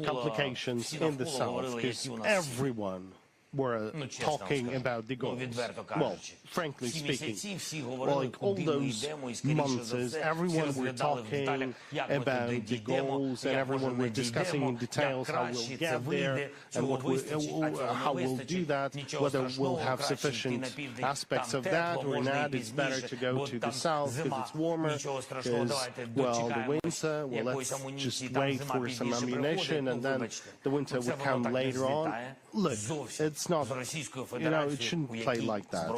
Speaker 1: complications in the south because everyone were talking about the goals. Well, frankly speaking, like all those months, everyone were talking about the goals, and everyone were discussing in details how we'll get there and how we'll do that, whether we'll have sufficient aspects of that or not. It's better to go to the south because it's warmer, because, well, the winter, well, let's just wait for some ammunition, and then the winter will come later on. Look, it's not, it shouldn't play like that,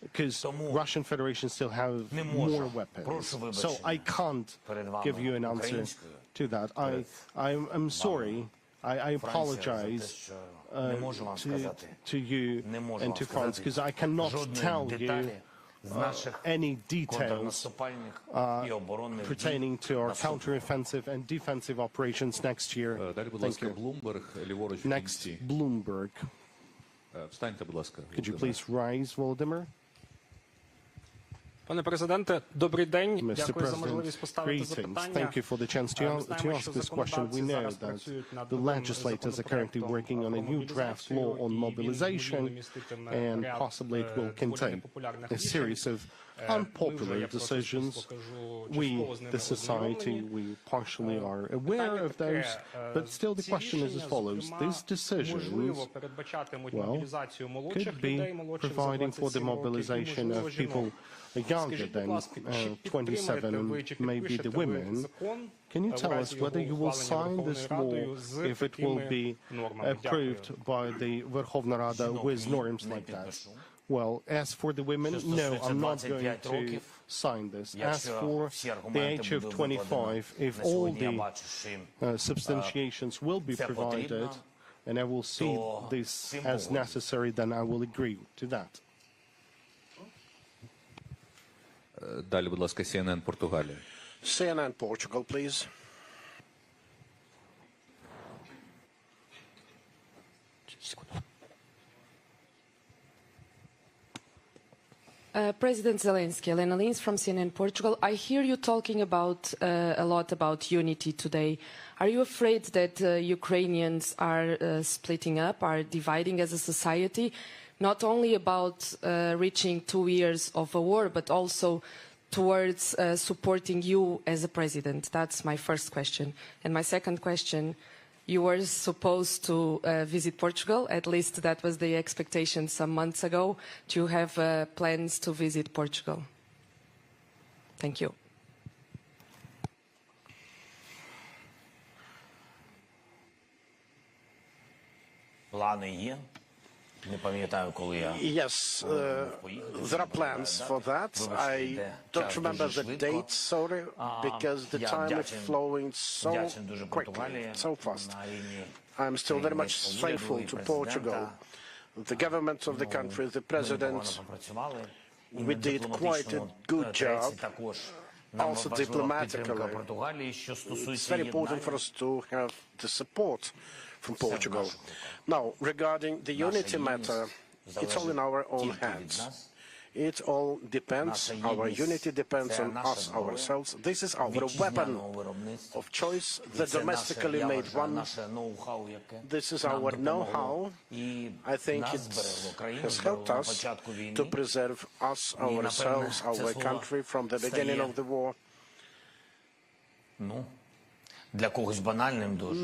Speaker 1: because Russian Federation still have more weapons. So I can't give you an answer to that. I'm sorry. I apologize to you and to France, because I cannot tell you any details pertaining to our counter-offensive and defensive operations next year. Thank you. Next, Bloomberg. Could you please rise, Volodímir?
Speaker 21: Пане президенте, добрий день.
Speaker 1: Dякую за можливість поставити запитання. Thank you for the chance to ask this question. We know that the legislators are currently working on a new draft law on mobilization, and possibly it will contain a series of unpopular decisions. We, the society, we partially are aware of those, but still the question is as follows. These decisions, well, could be providing for the mobilization of people younger than 27, and maybe the women, can you tell us whether you will sign this law if it will be approved by the Verkhovna Rada with norms like that? Well, as for the women, no, I'm not going to sign this. As for the age of 25, if all the substantiations will be provided, and I will see this as necessary, then I will agree to that.
Speaker 3: Далі, будь ласка, CNN Португалія.
Speaker 4: CNN Portugal, please.
Speaker 2: President Zelensky, Elena Lins from CNN Portugal. I hear you talking about a lot about unity today. Are you afraid that Ukrainians are splitting up, are dividing as a society, not only about reaching 2 years of a war, but also towards supporting you as a president? That's my first question. And my second question, you were supposed to visit Portugal, at least that was the expectation some months ago. Do you have plans to visit Portugal? Thank you.
Speaker 4: Yes, there are plans for that. I don't remember the date, sorry, because the time is flowing so quickly, so fast. I'm still very much thankful to Portugal, the government of the country, the president. We did quite a good job, also diplomatically. It's very important for us to have the support from Portugal. Now, regarding the unity matter, it's all in our own hands. It all depends, our unity depends on us ourselves. This is our weapon of choice, the domestically made one. This is our know-how. I think it has helped us to preserve us, ourselves, our country from the beginning of the war.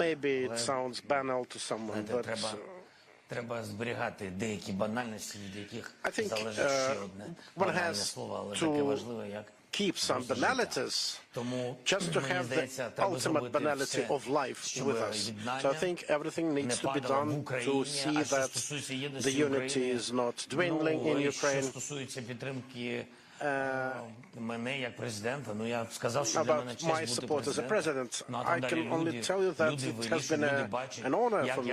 Speaker 4: Maybe it sounds banal to someone, but I think one has to keep some banalities just to have the ultimate banality of life with us. So I think everything needs to be done to see that the unity is not dwindling in Ukraine. About my support as a president, I can only tell you that it has been an honor for me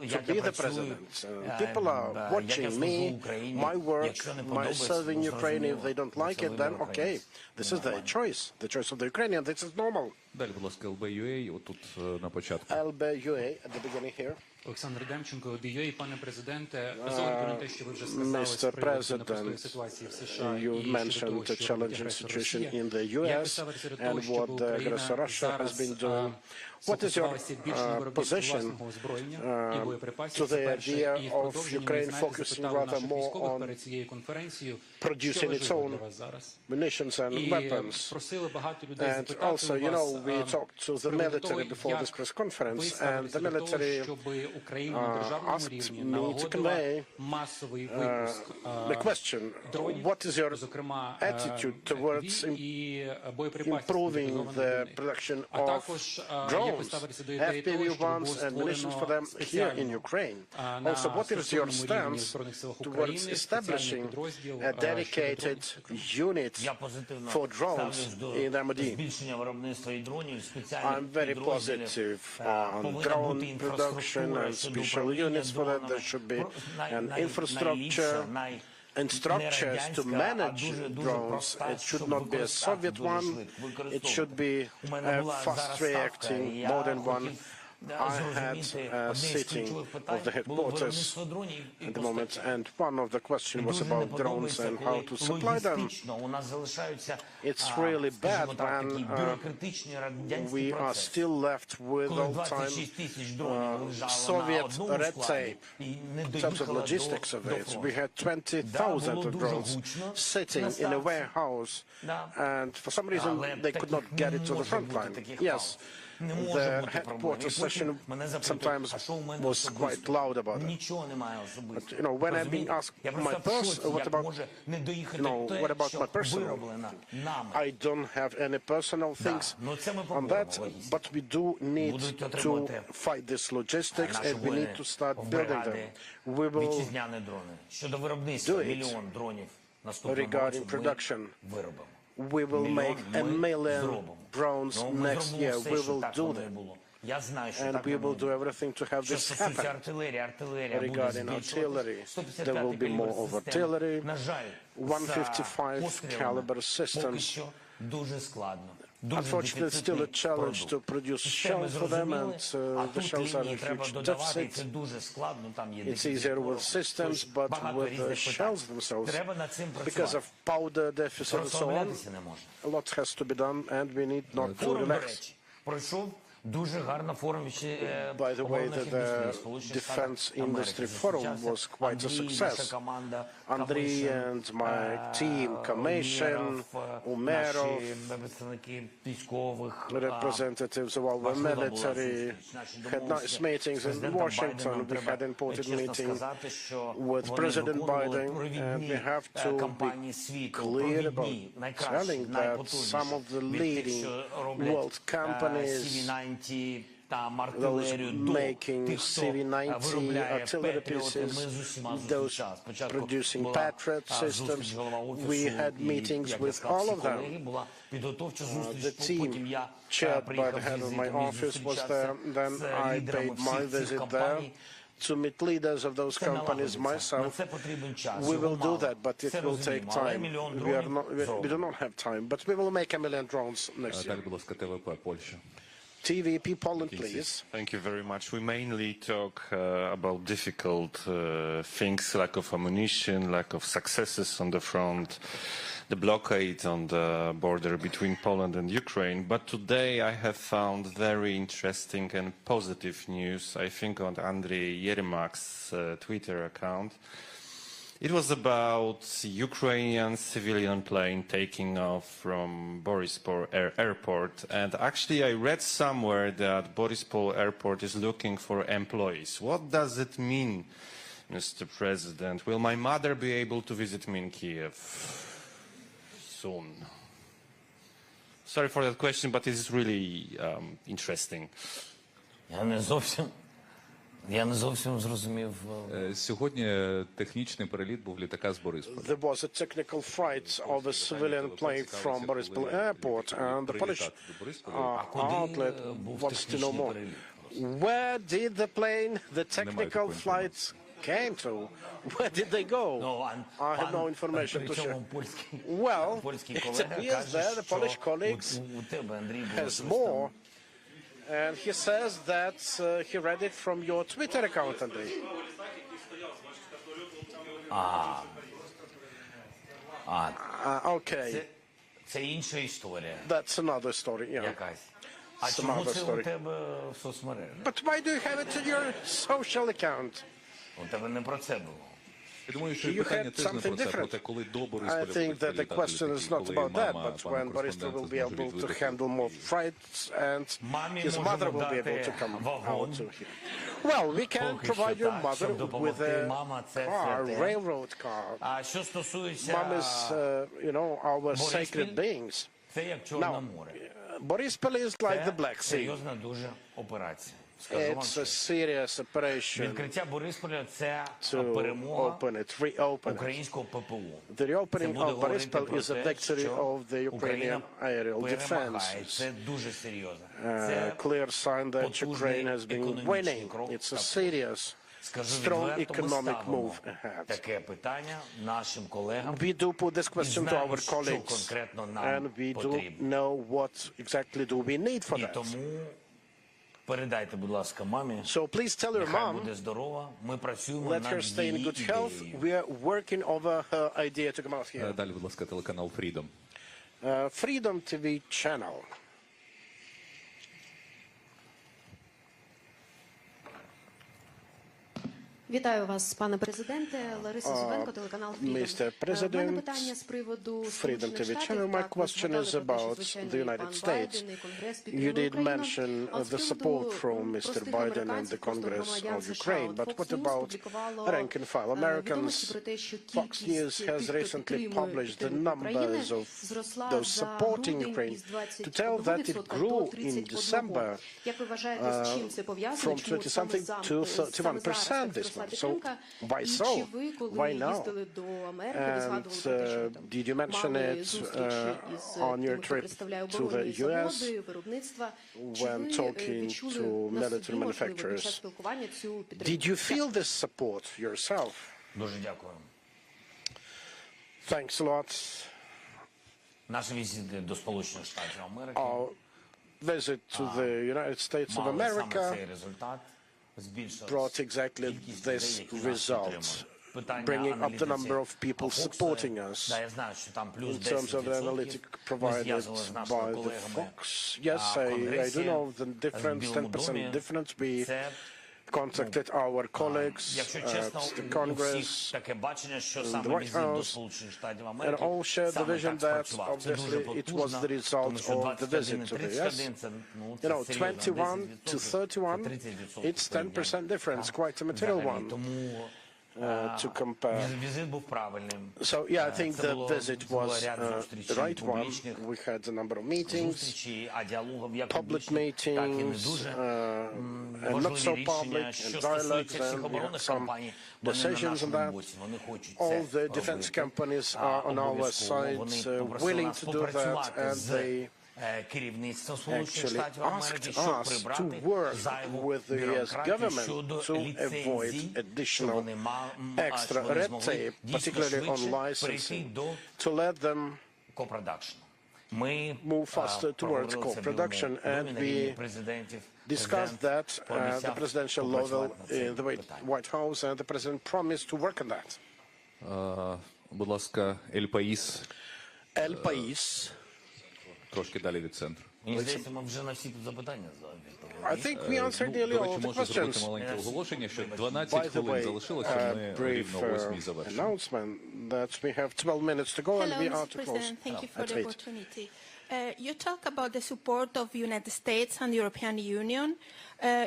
Speaker 4: to be the president. People are watching me, my work, my serving Ukraine. If they don't like it, then okay, this is their choice, the choice of the Ukrainian. This is normal.
Speaker 3: Далі, будь ласка, LBUA, отут на початку.
Speaker 4: LBUA at the beginning here.
Speaker 18: Олександр Демченко, DUA, пане президенте, з огляду на те, що ви вже сказали з приводу непростої ситуації в США
Speaker 4: you mentioned the challenging situation in the US and what the aggressor Russia has been doing. What is your position to the idea of Ukraine focusing rather more on producing its own munitions and weapons? And also, you know, we talked to the military before this press conference, and the military asked me to convey the question, what is your attitude towards improving the production of drones, FPV-1s and munitions for them here in Ukraine? Also, what is your stance towards establishing a dedicated unit for drones in MOD? I'm very positive on drone production and special units for that. There should be an infrastructure and structures to manage drones. It should not be a Soviet one. It should be a fast-reacting modern one. I had a sitting of the headquarters at the moment, and one of the questions was about drones and how to supply them. It's really bad when we are still left with all-time Soviet red tape in terms of logistics of it. We had 20,000 of drones sitting in a warehouse, and for some reason they could not get it to the front line. Yes.
Speaker 6: The headquarters session sometimes was quite loud about it. But, you know, when I'm being asked what about my personal, I don't have any personal things on that, but we do need to fight this logistics and we need to start building them. We will do it regarding production. We will make 1 million drones next year. We will do that. And we will do everything to have this happen. Regarding artillery, there will be more of artillery, 155 caliber systems. Unfortunately, it's still a challenge to produce shells for them, and the shells are in huge deficit. It's easier with systems, but with the shells themselves, because of powder deficit and so on, a lot has to be done, and we need not to relax. By the way, the Defense Industry Forum was quite a success. Andriy and my team, Commission, Umerov, representatives of our military, had nice meetings in Washington. We had an important meeting with President Biden, and we have to be clear about telling that some of the leading world companies, those making CV-90 artillery pieces, those producing Patriot systems, we had meetings with all of them. The team chaired by the head of my office was there. Then I paid my visit there to meet leaders of those companies myself. We will do that, but it will take time. We do not have time, but we will make 1 million drones next year. TVP Poland, please.
Speaker 7: Thank you very much. We mainly talk about difficult things, lack of ammunition, lack of successes on the front, the blockade on the border between Poland and Ukraine. But today I have found very interesting and positive news, I think on Andriy Yermak's Twitter account. It was about Ukrainian civilian plane taking off from Borispol airport. And actually I read somewhere that Borispol airport is looking for employees. What does it mean, Mr. President? Will my mother be able to visit me in Kiev soon? Sorry for that question, but it is really interesting.
Speaker 6: Я не зовсім зрозумів.
Speaker 3: Сьогодні технічний переліт був літака з Борисполя.
Speaker 4: There was a technical flight of a civilian plane from Borispol airport, and the Polish outlet wants to know more. Where did the plane, the technical flights came to? Where did they go? I have no information to share. Well, it appears that the Polish colleagues has more. And he says that he read it from your Twitter account, Andriy. Okay. That's another story, yeah. Some other story. But why do you have it in your social account? You had something different. I think that the question is not about that, but when Borisov will be able to handle more flights and his mother will be able to come out to him. Well, we can provide your mother with a car, railroad car. Mom is, you know, our sacred beings. Now, Borispol is like the Black Sea. It's a serious operation to open it, reopen it. The reopening of Borispol is a victory of the Ukrainian aerial defense. It's a clear sign that Ukraine has been winning. It's a serious, strong economic move ahead. We do put this question to our colleagues, and we do know what exactly do we need for that. So please tell your mom, let her stay in good health. We are working over her idea to come out here.
Speaker 3: Далі, будь ласка, телеканал Freedom.
Speaker 4: Freedom TV channel.
Speaker 11: Вітаю вас, пане президенте. Лариса Зубенко, телеканал
Speaker 4: Mr.
Speaker 11: Freedom. У мене
Speaker 4: President,
Speaker 11: питання з приводу
Speaker 4: Freedom
Speaker 11: Сполучених
Speaker 4: TV
Speaker 11: Штатів.
Speaker 4: channel. My
Speaker 11: Так, ви
Speaker 4: question
Speaker 11: згадали
Speaker 4: is
Speaker 11: про те, що,
Speaker 4: about
Speaker 11: звичайно,
Speaker 4: the
Speaker 11: і пан
Speaker 4: United States.
Speaker 11: Байден, і Конгрес
Speaker 4: You
Speaker 11: підтримує
Speaker 4: did
Speaker 11: Україну.
Speaker 4: mention
Speaker 11: А от з
Speaker 4: the
Speaker 11: приводу
Speaker 4: support from Mr.
Speaker 11: простих
Speaker 4: Biden and
Speaker 11: американців,
Speaker 4: the
Speaker 11: просто
Speaker 4: Congress
Speaker 11: громадян
Speaker 4: of
Speaker 11: США.
Speaker 4: Ukraine,
Speaker 11: От
Speaker 4: but
Speaker 11: Fox
Speaker 4: what
Speaker 11: News
Speaker 4: about
Speaker 11: публікувало
Speaker 4: rank and file
Speaker 11: відомості
Speaker 4: Americans?
Speaker 11: про те, що
Speaker 4: Fox News
Speaker 11: кількість
Speaker 4: has
Speaker 11: тих, хто
Speaker 4: recently
Speaker 11: підтримує
Speaker 4: published the
Speaker 11: підтримку України,
Speaker 4: numbers of
Speaker 11: зросла
Speaker 4: those
Speaker 11: за
Speaker 4: supporting
Speaker 11: грудень
Speaker 4: Ukraine
Speaker 11: із
Speaker 4: to tell that it
Speaker 11: 21%
Speaker 4: grew
Speaker 11: до
Speaker 4: in
Speaker 11: 31%.
Speaker 4: December
Speaker 11: Як ви вважаєте, з чим це пов'язано?
Speaker 4: from
Speaker 11: Чому саме
Speaker 4: 20-something to
Speaker 11: саме зараз
Speaker 4: 31%
Speaker 11: так
Speaker 4: this
Speaker 11: зросла
Speaker 4: month. So
Speaker 11: підтримка?
Speaker 4: why
Speaker 11: І
Speaker 4: so?
Speaker 11: чи ви, коли
Speaker 4: Why now?
Speaker 11: їздили до Америки, ви
Speaker 4: And
Speaker 11: згадували про те, що там
Speaker 4: did you mention
Speaker 11: мали
Speaker 4: it
Speaker 11: зустрічі із
Speaker 4: on
Speaker 11: тими,
Speaker 4: your
Speaker 11: хто
Speaker 4: trip
Speaker 11: представляє
Speaker 4: to the
Speaker 11: оборонні
Speaker 4: US
Speaker 11: заводи, виробництва? Чи
Speaker 4: when
Speaker 11: ви
Speaker 4: talking
Speaker 11: відчули
Speaker 4: to
Speaker 11: на
Speaker 4: military
Speaker 11: собі, можливо, під час
Speaker 4: manufacturers?
Speaker 11: спілкування цю підтримку?
Speaker 4: Did you feel this support yourself?
Speaker 6: Дуже дякую.
Speaker 4: Thanks a lot.
Speaker 6: Наші візити до Сполучених Штатів Америки
Speaker 4: Our visit to the United States of
Speaker 6: мали саме
Speaker 4: America
Speaker 6: цей результат. Збільшилась
Speaker 4: brought exactly
Speaker 6: кількість
Speaker 4: this
Speaker 6: людей, які нас
Speaker 4: result,
Speaker 6: підтримують. Питання
Speaker 4: bringing up the number of
Speaker 6: аналітиці.
Speaker 4: people supporting us
Speaker 6: Да, я знаю, що там плюс
Speaker 4: in terms of the
Speaker 6: 10%.
Speaker 4: analytic
Speaker 6: Ми
Speaker 4: provided
Speaker 6: зв'язували з нашими
Speaker 4: by the
Speaker 6: колегами
Speaker 4: Fox. Yes,
Speaker 6: в
Speaker 4: I
Speaker 6: Конгресі,
Speaker 4: do know the
Speaker 6: в
Speaker 4: difference,
Speaker 6: Білому
Speaker 4: 10%
Speaker 6: домі.
Speaker 4: difference. We
Speaker 6: Це,
Speaker 4: contacted our colleagues
Speaker 6: якщо
Speaker 4: at
Speaker 6: чесно,
Speaker 4: the
Speaker 6: у всіх
Speaker 4: Congress
Speaker 6: таке бачення, що
Speaker 4: and the
Speaker 6: саме
Speaker 4: White
Speaker 6: візит до
Speaker 4: House,
Speaker 6: Сполучених Штатів
Speaker 4: and
Speaker 6: Америки
Speaker 4: all shared the
Speaker 6: саме
Speaker 4: vision
Speaker 6: так
Speaker 4: that
Speaker 6: спрацював. Це дуже
Speaker 4: obviously it was
Speaker 6: потужно,
Speaker 4: the result
Speaker 6: тому що
Speaker 4: of the
Speaker 6: 21
Speaker 4: visit
Speaker 6: і
Speaker 4: to the
Speaker 6: 31
Speaker 4: US.
Speaker 6: це, ну,
Speaker 4: You know,
Speaker 6: це серйозно,
Speaker 4: 21 to 31,
Speaker 6: 30%
Speaker 4: it's 10% difference, quite a material
Speaker 6: взагалі.
Speaker 4: one
Speaker 6: Тому
Speaker 4: to compare.
Speaker 6: візит був правильним.
Speaker 4: So yeah, I think
Speaker 6: Це
Speaker 4: the
Speaker 6: було
Speaker 4: visit was
Speaker 6: ряд
Speaker 4: the
Speaker 6: зустрічей
Speaker 4: right one.
Speaker 6: публічних,
Speaker 4: We had a number of meetings,
Speaker 6: зустрічі, а діалогів як
Speaker 4: public
Speaker 6: публічних, так і не
Speaker 4: meetings,
Speaker 6: дуже.
Speaker 4: and not
Speaker 6: Важливі
Speaker 4: so
Speaker 6: рішення,
Speaker 4: public,
Speaker 6: що
Speaker 4: and
Speaker 6: стосуються
Speaker 4: dialogues,
Speaker 6: всіх
Speaker 4: and we had
Speaker 6: оборонних
Speaker 4: some
Speaker 6: компаній, вони на
Speaker 4: decisions on
Speaker 6: нашому
Speaker 4: that.
Speaker 6: боці, вони хочуть
Speaker 4: All
Speaker 6: це
Speaker 4: the defense
Speaker 6: робити.
Speaker 4: companies are on our
Speaker 6: Обов'язково
Speaker 4: side,
Speaker 6: вони попросили
Speaker 4: willing
Speaker 6: нас
Speaker 4: to do that,
Speaker 6: попрацювати
Speaker 4: and
Speaker 6: з
Speaker 4: they
Speaker 6: керівництвом Сполучених
Speaker 4: actually
Speaker 6: Штатів Америки,
Speaker 4: asked
Speaker 6: щоб
Speaker 4: us to
Speaker 6: прибрати
Speaker 4: work
Speaker 6: зайву
Speaker 4: with the US
Speaker 6: бюрократію
Speaker 4: government
Speaker 6: щодо
Speaker 4: to avoid
Speaker 6: ліцензій, щоб
Speaker 4: additional
Speaker 6: вони
Speaker 4: extra red tape,
Speaker 6: дійсно
Speaker 4: particularly on
Speaker 6: швидше прийти
Speaker 4: licensing,
Speaker 6: до
Speaker 4: to let them
Speaker 6: co-production. Ми
Speaker 4: move faster towards
Speaker 6: проговорили це в
Speaker 4: co-production,
Speaker 6: Білому
Speaker 4: and
Speaker 6: домі на рівні
Speaker 4: we
Speaker 6: президентів.
Speaker 4: discussed that at the
Speaker 6: пообіцяв
Speaker 4: presidential level
Speaker 6: попрацювати над цим
Speaker 4: in the White House, and the president promised to work on that.
Speaker 3: Будь ласка, El País.
Speaker 4: El País.
Speaker 3: Трошки далі від центру.
Speaker 6: Мені здається, ми вже на всі тут запитання
Speaker 4: I think we answered nearly
Speaker 3: До
Speaker 4: all
Speaker 3: речі,
Speaker 4: the
Speaker 3: можу зробити
Speaker 4: questions.
Speaker 3: маленьке оголошення, що
Speaker 4: By
Speaker 3: 12
Speaker 4: the
Speaker 3: хвилин
Speaker 4: way,
Speaker 3: залишилося, ми
Speaker 4: brief
Speaker 3: рівно о 8 завершимо.
Speaker 4: announcement that we have 12 minutes to go and
Speaker 8: Hello,
Speaker 4: we are
Speaker 8: Mr.
Speaker 4: to close
Speaker 8: President. Thank you for
Speaker 4: at
Speaker 8: the
Speaker 4: 8.
Speaker 8: opportunity. You talk about the support of the United States and the European Union.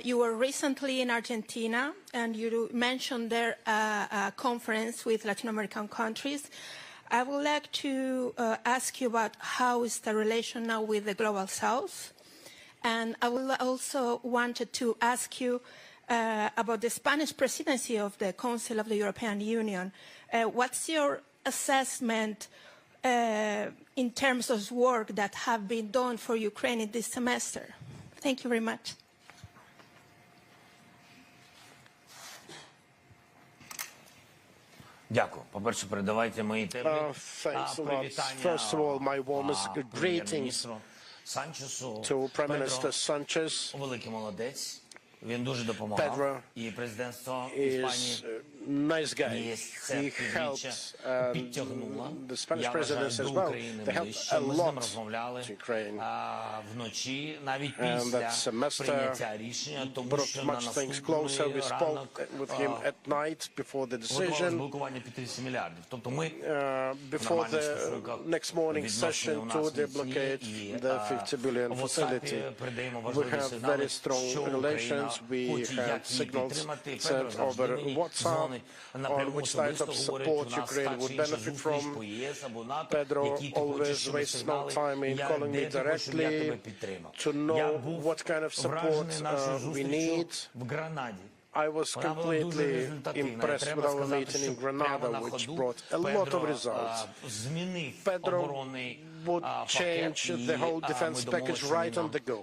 Speaker 8: You were recently in Argentina, and you mentioned there a conference with Latin American countries. I would like to ask you about how is the relation now with the Global South. And I will also wanted to ask you about the Spanish presidency of the Council of the European Union. What's your assessment in terms of work that have been done for Ukraine in this semester? Thank you very much.
Speaker 6: Дякую. По-перше, передавайте мої теплі
Speaker 4: Thanks a lot.
Speaker 6: привітання
Speaker 4: First of all, my warmest greetings
Speaker 6: прем'єр-міністру Санчесу.
Speaker 4: to Prime Minister
Speaker 6: Педро
Speaker 4: Sanchez.
Speaker 6: великий молодець. Він дуже допомагав.
Speaker 4: Pedro
Speaker 6: І президентство
Speaker 4: is
Speaker 6: Іспанії
Speaker 4: a nice guy. He helped
Speaker 6: підтягнуло.
Speaker 4: the Spanish
Speaker 6: Я вважаю,
Speaker 4: presidency as
Speaker 6: до
Speaker 4: well.
Speaker 6: України
Speaker 4: They helped
Speaker 6: ближче.
Speaker 4: a
Speaker 6: Ми з ним
Speaker 4: lot
Speaker 6: розмовляли
Speaker 4: to Ukraine.
Speaker 6: вночі, навіть
Speaker 4: And
Speaker 6: після
Speaker 4: that semester
Speaker 6: прийняття рішення, тому
Speaker 4: brought
Speaker 6: що на
Speaker 4: much things closer. We
Speaker 6: наступний
Speaker 4: spoke
Speaker 6: ранок
Speaker 4: with him at night before the
Speaker 6: готували
Speaker 4: decision.
Speaker 6: блокування 50 мільярдів. Тобто ми
Speaker 4: Before the next morning session to deblocate the 50 billion facility. We have very strong relations. We have signals sent over WhatsApp on which type of support Ukraine would benefit from. Pedro always wastes no time in calling me directly to know what kind of support we need. I was completely impressed with our meeting in Granada, which brought a lot of results. Pedro would change the whole defense package right on the go.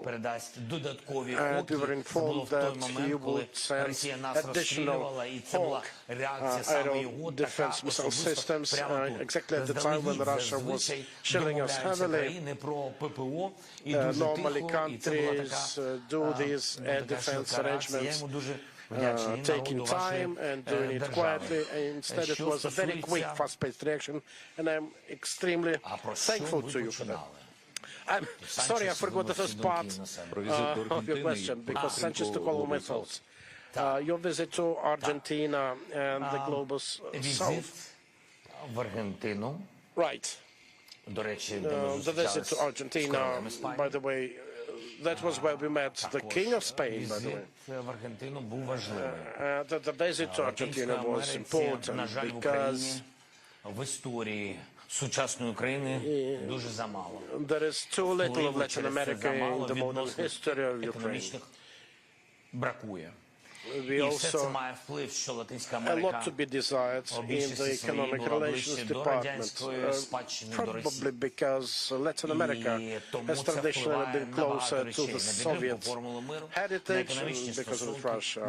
Speaker 4: And we were informed that he would send additional Hawk aerial defense missile systems exactly at the time when Russia was shelling us heavily. Normally countries do these air defense arrangements taking time and doing it quietly. Instead, it was a very quick, fast-paced reaction, and I'm extremely thankful to you for that. I'm sorry, I forgot the first part of your question, because Sanchez took all of my thoughts. Your visit to Argentina and the global south.
Speaker 6: В Аргентину.
Speaker 4: Right.
Speaker 6: До речі,
Speaker 4: The visit to Argentina, by the way, that was where we met the King of Spain, by the way.
Speaker 6: В Аргентину був важливий.
Speaker 4: The visit to Argentina was important because
Speaker 6: в історії сучасної України дуже замало.
Speaker 4: There is too little of Latin America in the modern history of Ukraine.
Speaker 6: Бракує.
Speaker 4: We also a lot to be desired in the economic relations department, probably because Latin America has traditionally been closer to the Soviet heritage and because of Russia.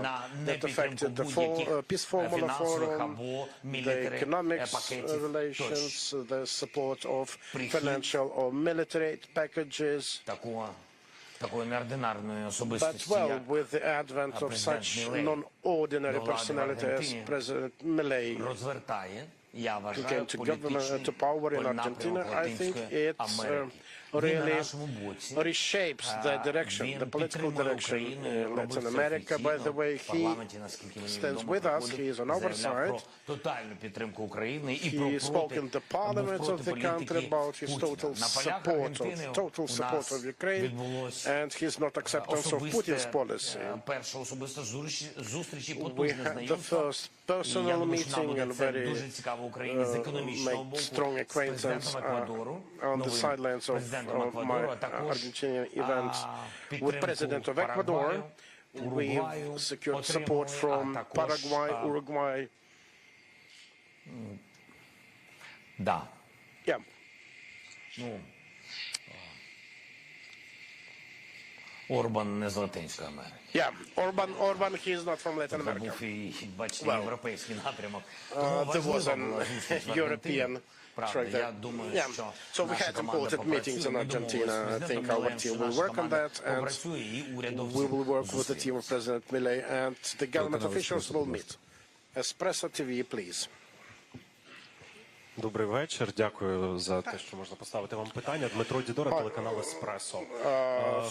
Speaker 4: That affected the Peace Formula Forum, the economics relations, the support of financial or military aid packages. But well, with the advent of such non-ordinary personality as President Milei came to power in Argentina, I think it really reshapes the direction, the political direction in Latin America. By the way, he stands with us, he is on our side. He spoke in the parliament of the country about his total support of Ukraine and his not acceptance of Putin's policy. We had the first personal meeting and very made strong acquaintance on the sidelines of my Argentinian event with President of Ecuador. We secured support from Paraguay, Uruguay. Yeah.
Speaker 6: Орбан не з Латинської Америки.
Speaker 4: Yeah, Orban, he is not from Latin America.
Speaker 6: Був і, бачите, європейський напрямок.
Speaker 4: There was an European track there. Yeah, so we had important meetings in Argentina. I think our team will work on that, and we will work with the team of President Milei, and the government officials will meet. Espresso TV, please.
Speaker 5: Добрий вечір. Дякую за те, що можна поставити вам питання. Дмитро Дідора, телеканал «Еспресо».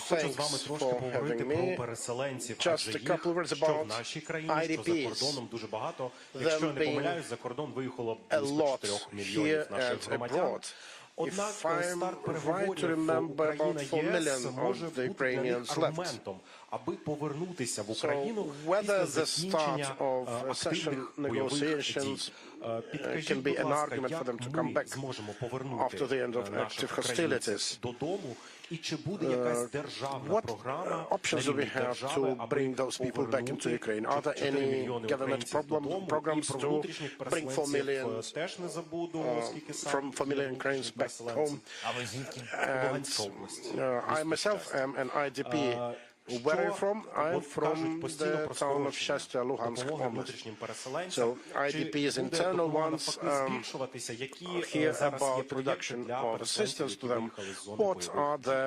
Speaker 5: Хочу з вами трошки поговорити про переселенців, адже їх, що в нашій країні, що за кордоном дуже багато. Якщо я не помиляюсь, за кордон виїхало близько 4 мільйонів наших громадян. Однак старт переговорів Україна ЄС може бути для них аргументом, аби повернутися в Україну після закінчення активних бойових дій. Підкажіть, будь ласка, як ми зможемо повернути наших українців додому, і чи буде якась державна програма на рівні держави, аби повернути 4 мільйони українців додому, і про внутрішніх переселенців теж не забуду, оскільки сам
Speaker 4: back home. And I myself am an IDP. Where are you from? I'm from the town of Shastya, Luhansk Oblast. So IDPs, internal ones, hear about reduction or assistance to them. What are the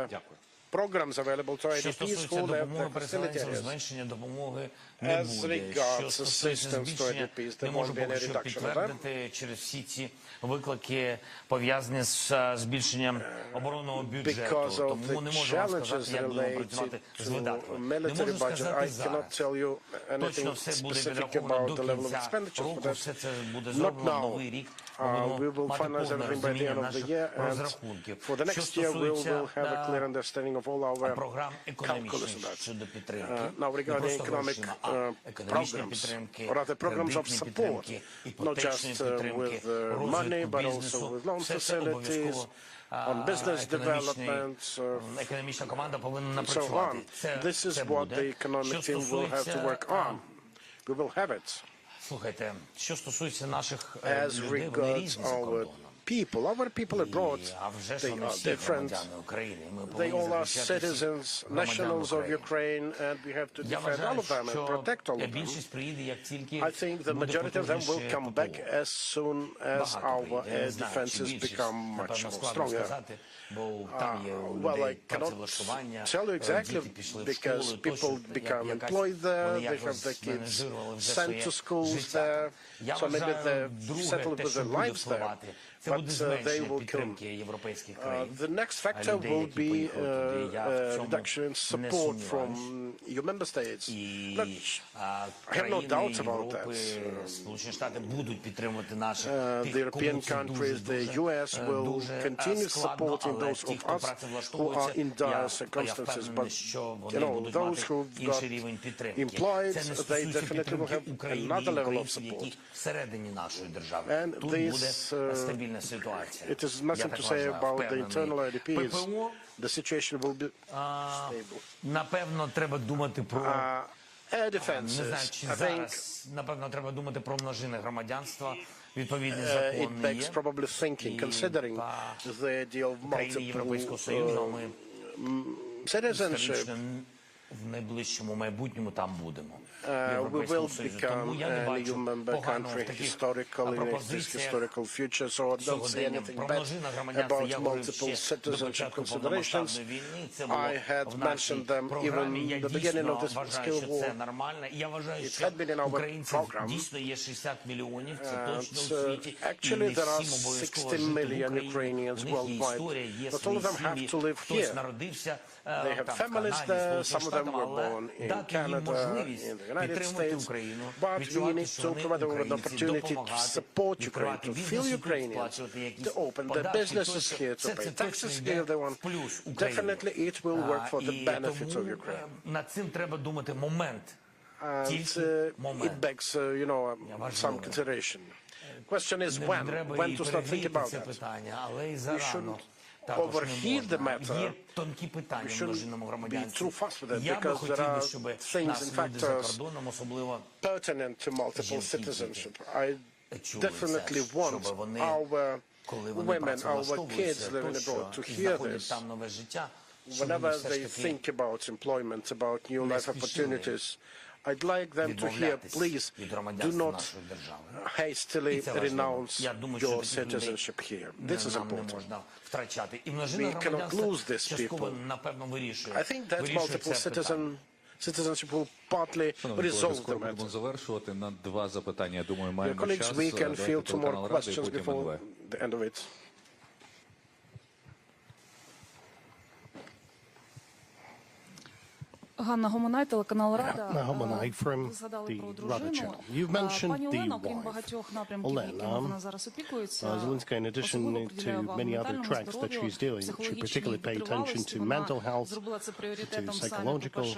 Speaker 4: programs available to IDPs who live in the facility areas? As regards assistance to IDPs, there won't be any reduction of them.
Speaker 6: Через всі ці виклики, пов'язані з збільшенням оборонного бюджету, тому не можу вам сказати, як будемо працювати з видатками. Не можу сказати зараз. Точно все буде відраховано до кінця року, все це буде зроблено новий рік.
Speaker 4: We will finalize everything by the end of the year, and for the next year we will have a clear understanding of all our calculus of that. Now regarding economic programs, or other programs of support, not just with money, but also with loan facilities, on business development, and so on. This is what the economic team will have to work on. We will have it.
Speaker 6: Слухайте, що стосується наших
Speaker 4: людей, вони різні за кордоном. Our people abroad, they are different. They all are citizens, nationals of Ukraine, and we have to defend all of them and protect all of them. I think the majority of them will come back as soon as our air defenses become much more stronger. Well, I cannot tell you exactly because people become employed there, they have their kids sent to schools there, so maybe they're settled with their lives there. but they will come. The next factor will be reduction in support from your member states. Look, I have no doubt about that. The European countries, the US will continue supporting those of us who are in dire circumstances, but those who've got employed, they definitely will have another level of support. And this, it is nothing to say about the internal IDPs. The situation will be stable. Air defenses, I think it begs probably thinking, considering the idea of multiple citizenship. We will become an EU member country historically in this historical future, so I don't see anything bad about multiple citizenship considerations. I had mentioned them even in the beginning of this skill war. It had been in our program. Actually, there are 60 million Ukrainians worldwide, but all of them have to live here. They have families there, some of them were born in Canada, in the United States, but we need to provide them with an opportunity to support Ukraine, to feel Ukrainians, to open their businesses here, to pay taxes here if they want. Definitely it will work for the benefits of Ukraine. And it begs, some consideration. Question is when to start thinking about that. We shouldn't overheat the matter. We shouldn't be too fast with it, because there are things and factors pertinent to multiple citizenship. I definitely want our women, our kids living abroad to hear this. Whenever they think about employment, about new life opportunities, I'd like them to hear, please do not hastily renounce your citizenship here. This is important. We cannot lose these people. I think that multiple citizenship will partly resolve the matter. Dear colleagues, we can field 2 more questions before the end of it.
Speaker 9: Ганна Гомонай, телеканал Рада.
Speaker 1: Anna Homonai from the Rada channel. You've mentioned the wife, Olena Zelenski, in addition to many other tracks that she's doing. She particularly paid attention to mental health, to psychological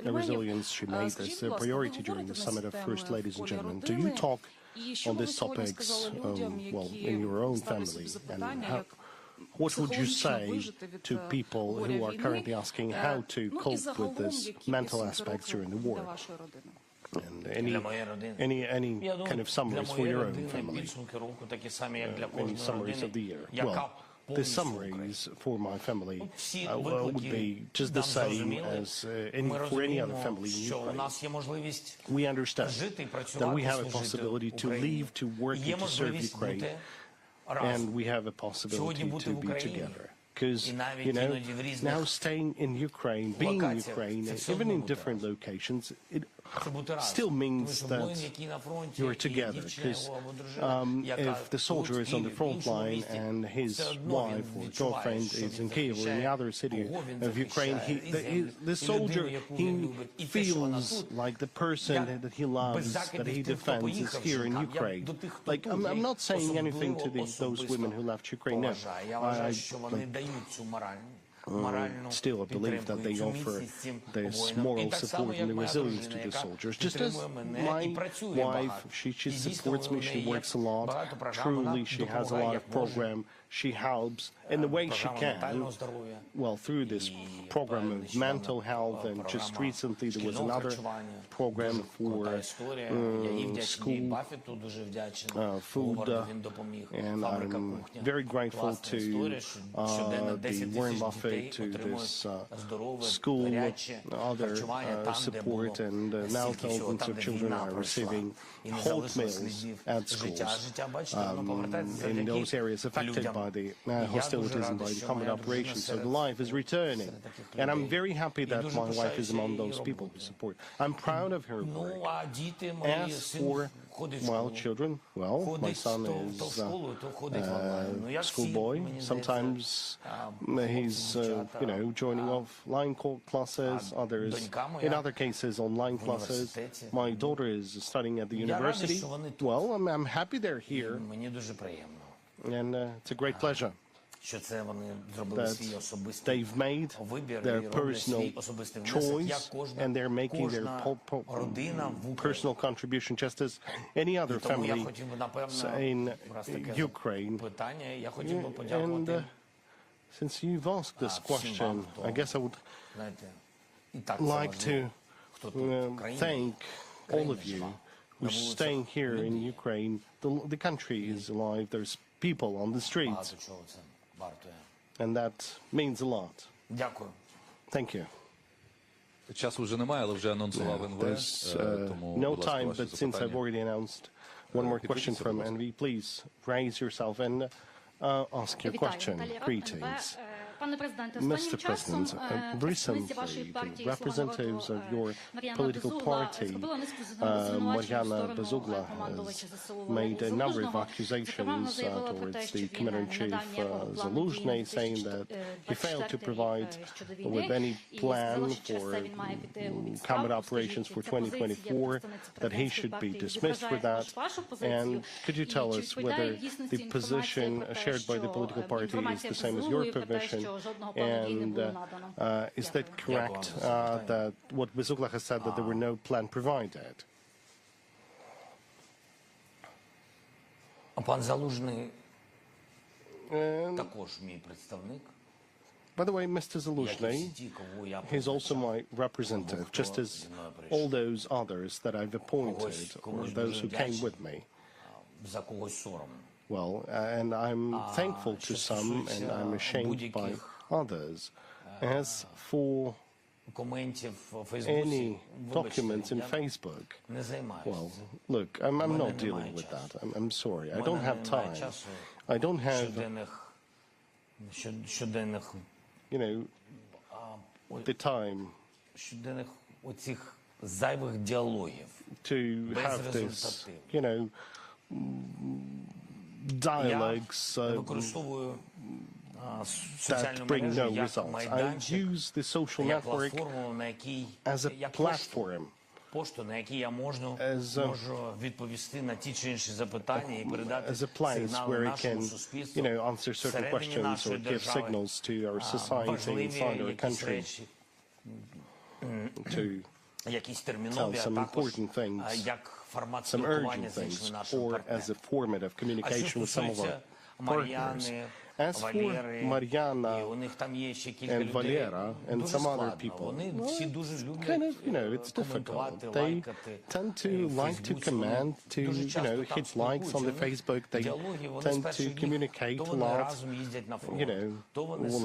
Speaker 1: resilience. She made this a priority during the summit of First Ladies and Gentlemen. Do you talk on these topics, in your own family? And what would you say to people who are currently asking how to cope with this mental aspects during the war? And any kind of summaries for your own family? Any summaries of the year? Well, the summaries for my family would be just the same as for any other family in Ukraine. We understand that we have a possibility to leave, to work, and to serve Ukraine. And we have a possibility to be together. Because, now staying in Ukraine, being in Ukraine, even in different locations, it still means that you're together. Because if the soldier is on the front line and his wife or girlfriend is in Kyiv or in the other city of Ukraine, the soldier, he feels like the person that he loves, that he defends, is here in Ukraine. Like, I'm not saying anything to those women who left Ukraine. No, still, I believe that they offer this moral support and the resilience to the soldiers. Just as my wife, she supports me, she works a lot. Truly, she has a lot of program. She helps in the way she can, through this program of mental health, and just recently there was another program for school food, and I'm very grateful to the Warren Buffett, to this school, other support, and now thousands of children are receiving hot meals at schools in those areas affected by the hostility facilities and by the combat operations. So the life is returning. And I'm very happy that my wife is among those people who support. I'm proud of her work. As for, well, children, well, my son is a schoolboy. Sometimes he's, you know, joining offline classes, others, in other cases, online classes. My daughter is studying at the university. Well, I'm happy they're here. And it's a great pleasure that they've made their personal choice and they're making their personal contribution just as any other family in Ukraine. And since you've asked this question, I guess I would like to thank all of you who's staying here in Ukraine. The country is alive. There's people on the streets. And that means a lot. Thank you.
Speaker 3: Часу вже немає, але вже анонсував НВ.
Speaker 1: There's no time, but since I've already announced one more question from NV, please raise yourself and ask your question. Greetings. Mr. President, recently the representatives of your political party, Mariana Bezugla, has made a number of accusations towards the Commander-in-Chief Zaluzhny, saying that he failed to provide with any plan for combat operations for 2024, that he should be dismissed for that. And could you tell us whether the position shared by the political party is the same as your position? And is that correct, that what Bezugla has said, that there were no plan provided?
Speaker 6: Пан Залужний також мій представник.
Speaker 1: By the way, Mr. Zaluzhny, he's also my representative, just as all those others that I've appointed, or those who came with me. Well, and I'm thankful to some, and I'm ashamed by others. As for any documents in Facebook, well, look, I'm not dealing with that. I'm sorry. I don't have time. I don't have, you know, the time to have this, you know, dialogues that bring no results. I use the social network as a platform, as a place where it can, you know, answer certain questions or give signals to our society inside our country, to tell some important things, some urgent things, or as a format of communication with some of our partners. As for Mariana and Valera and some other people, well, kind of, you know, it's difficult. They tend to like to comment, to, you know, hit likes on the Facebook. They tend to communicate a lot. You know,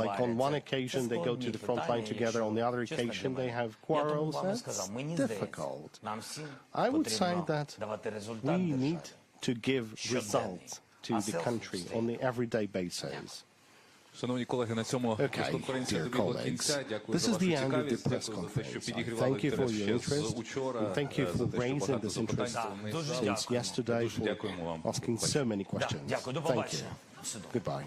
Speaker 1: like on one occasion they go to the front line together, on the other occasion they have quarrels. That's difficult. I would say that we need to give results to the country on the everyday basis. Okay, dear colleagues, this is the end of the press conference. Thank you for your interest, and thank you for raising this interest since yesterday, for asking so many questions. Thank you. Goodbye.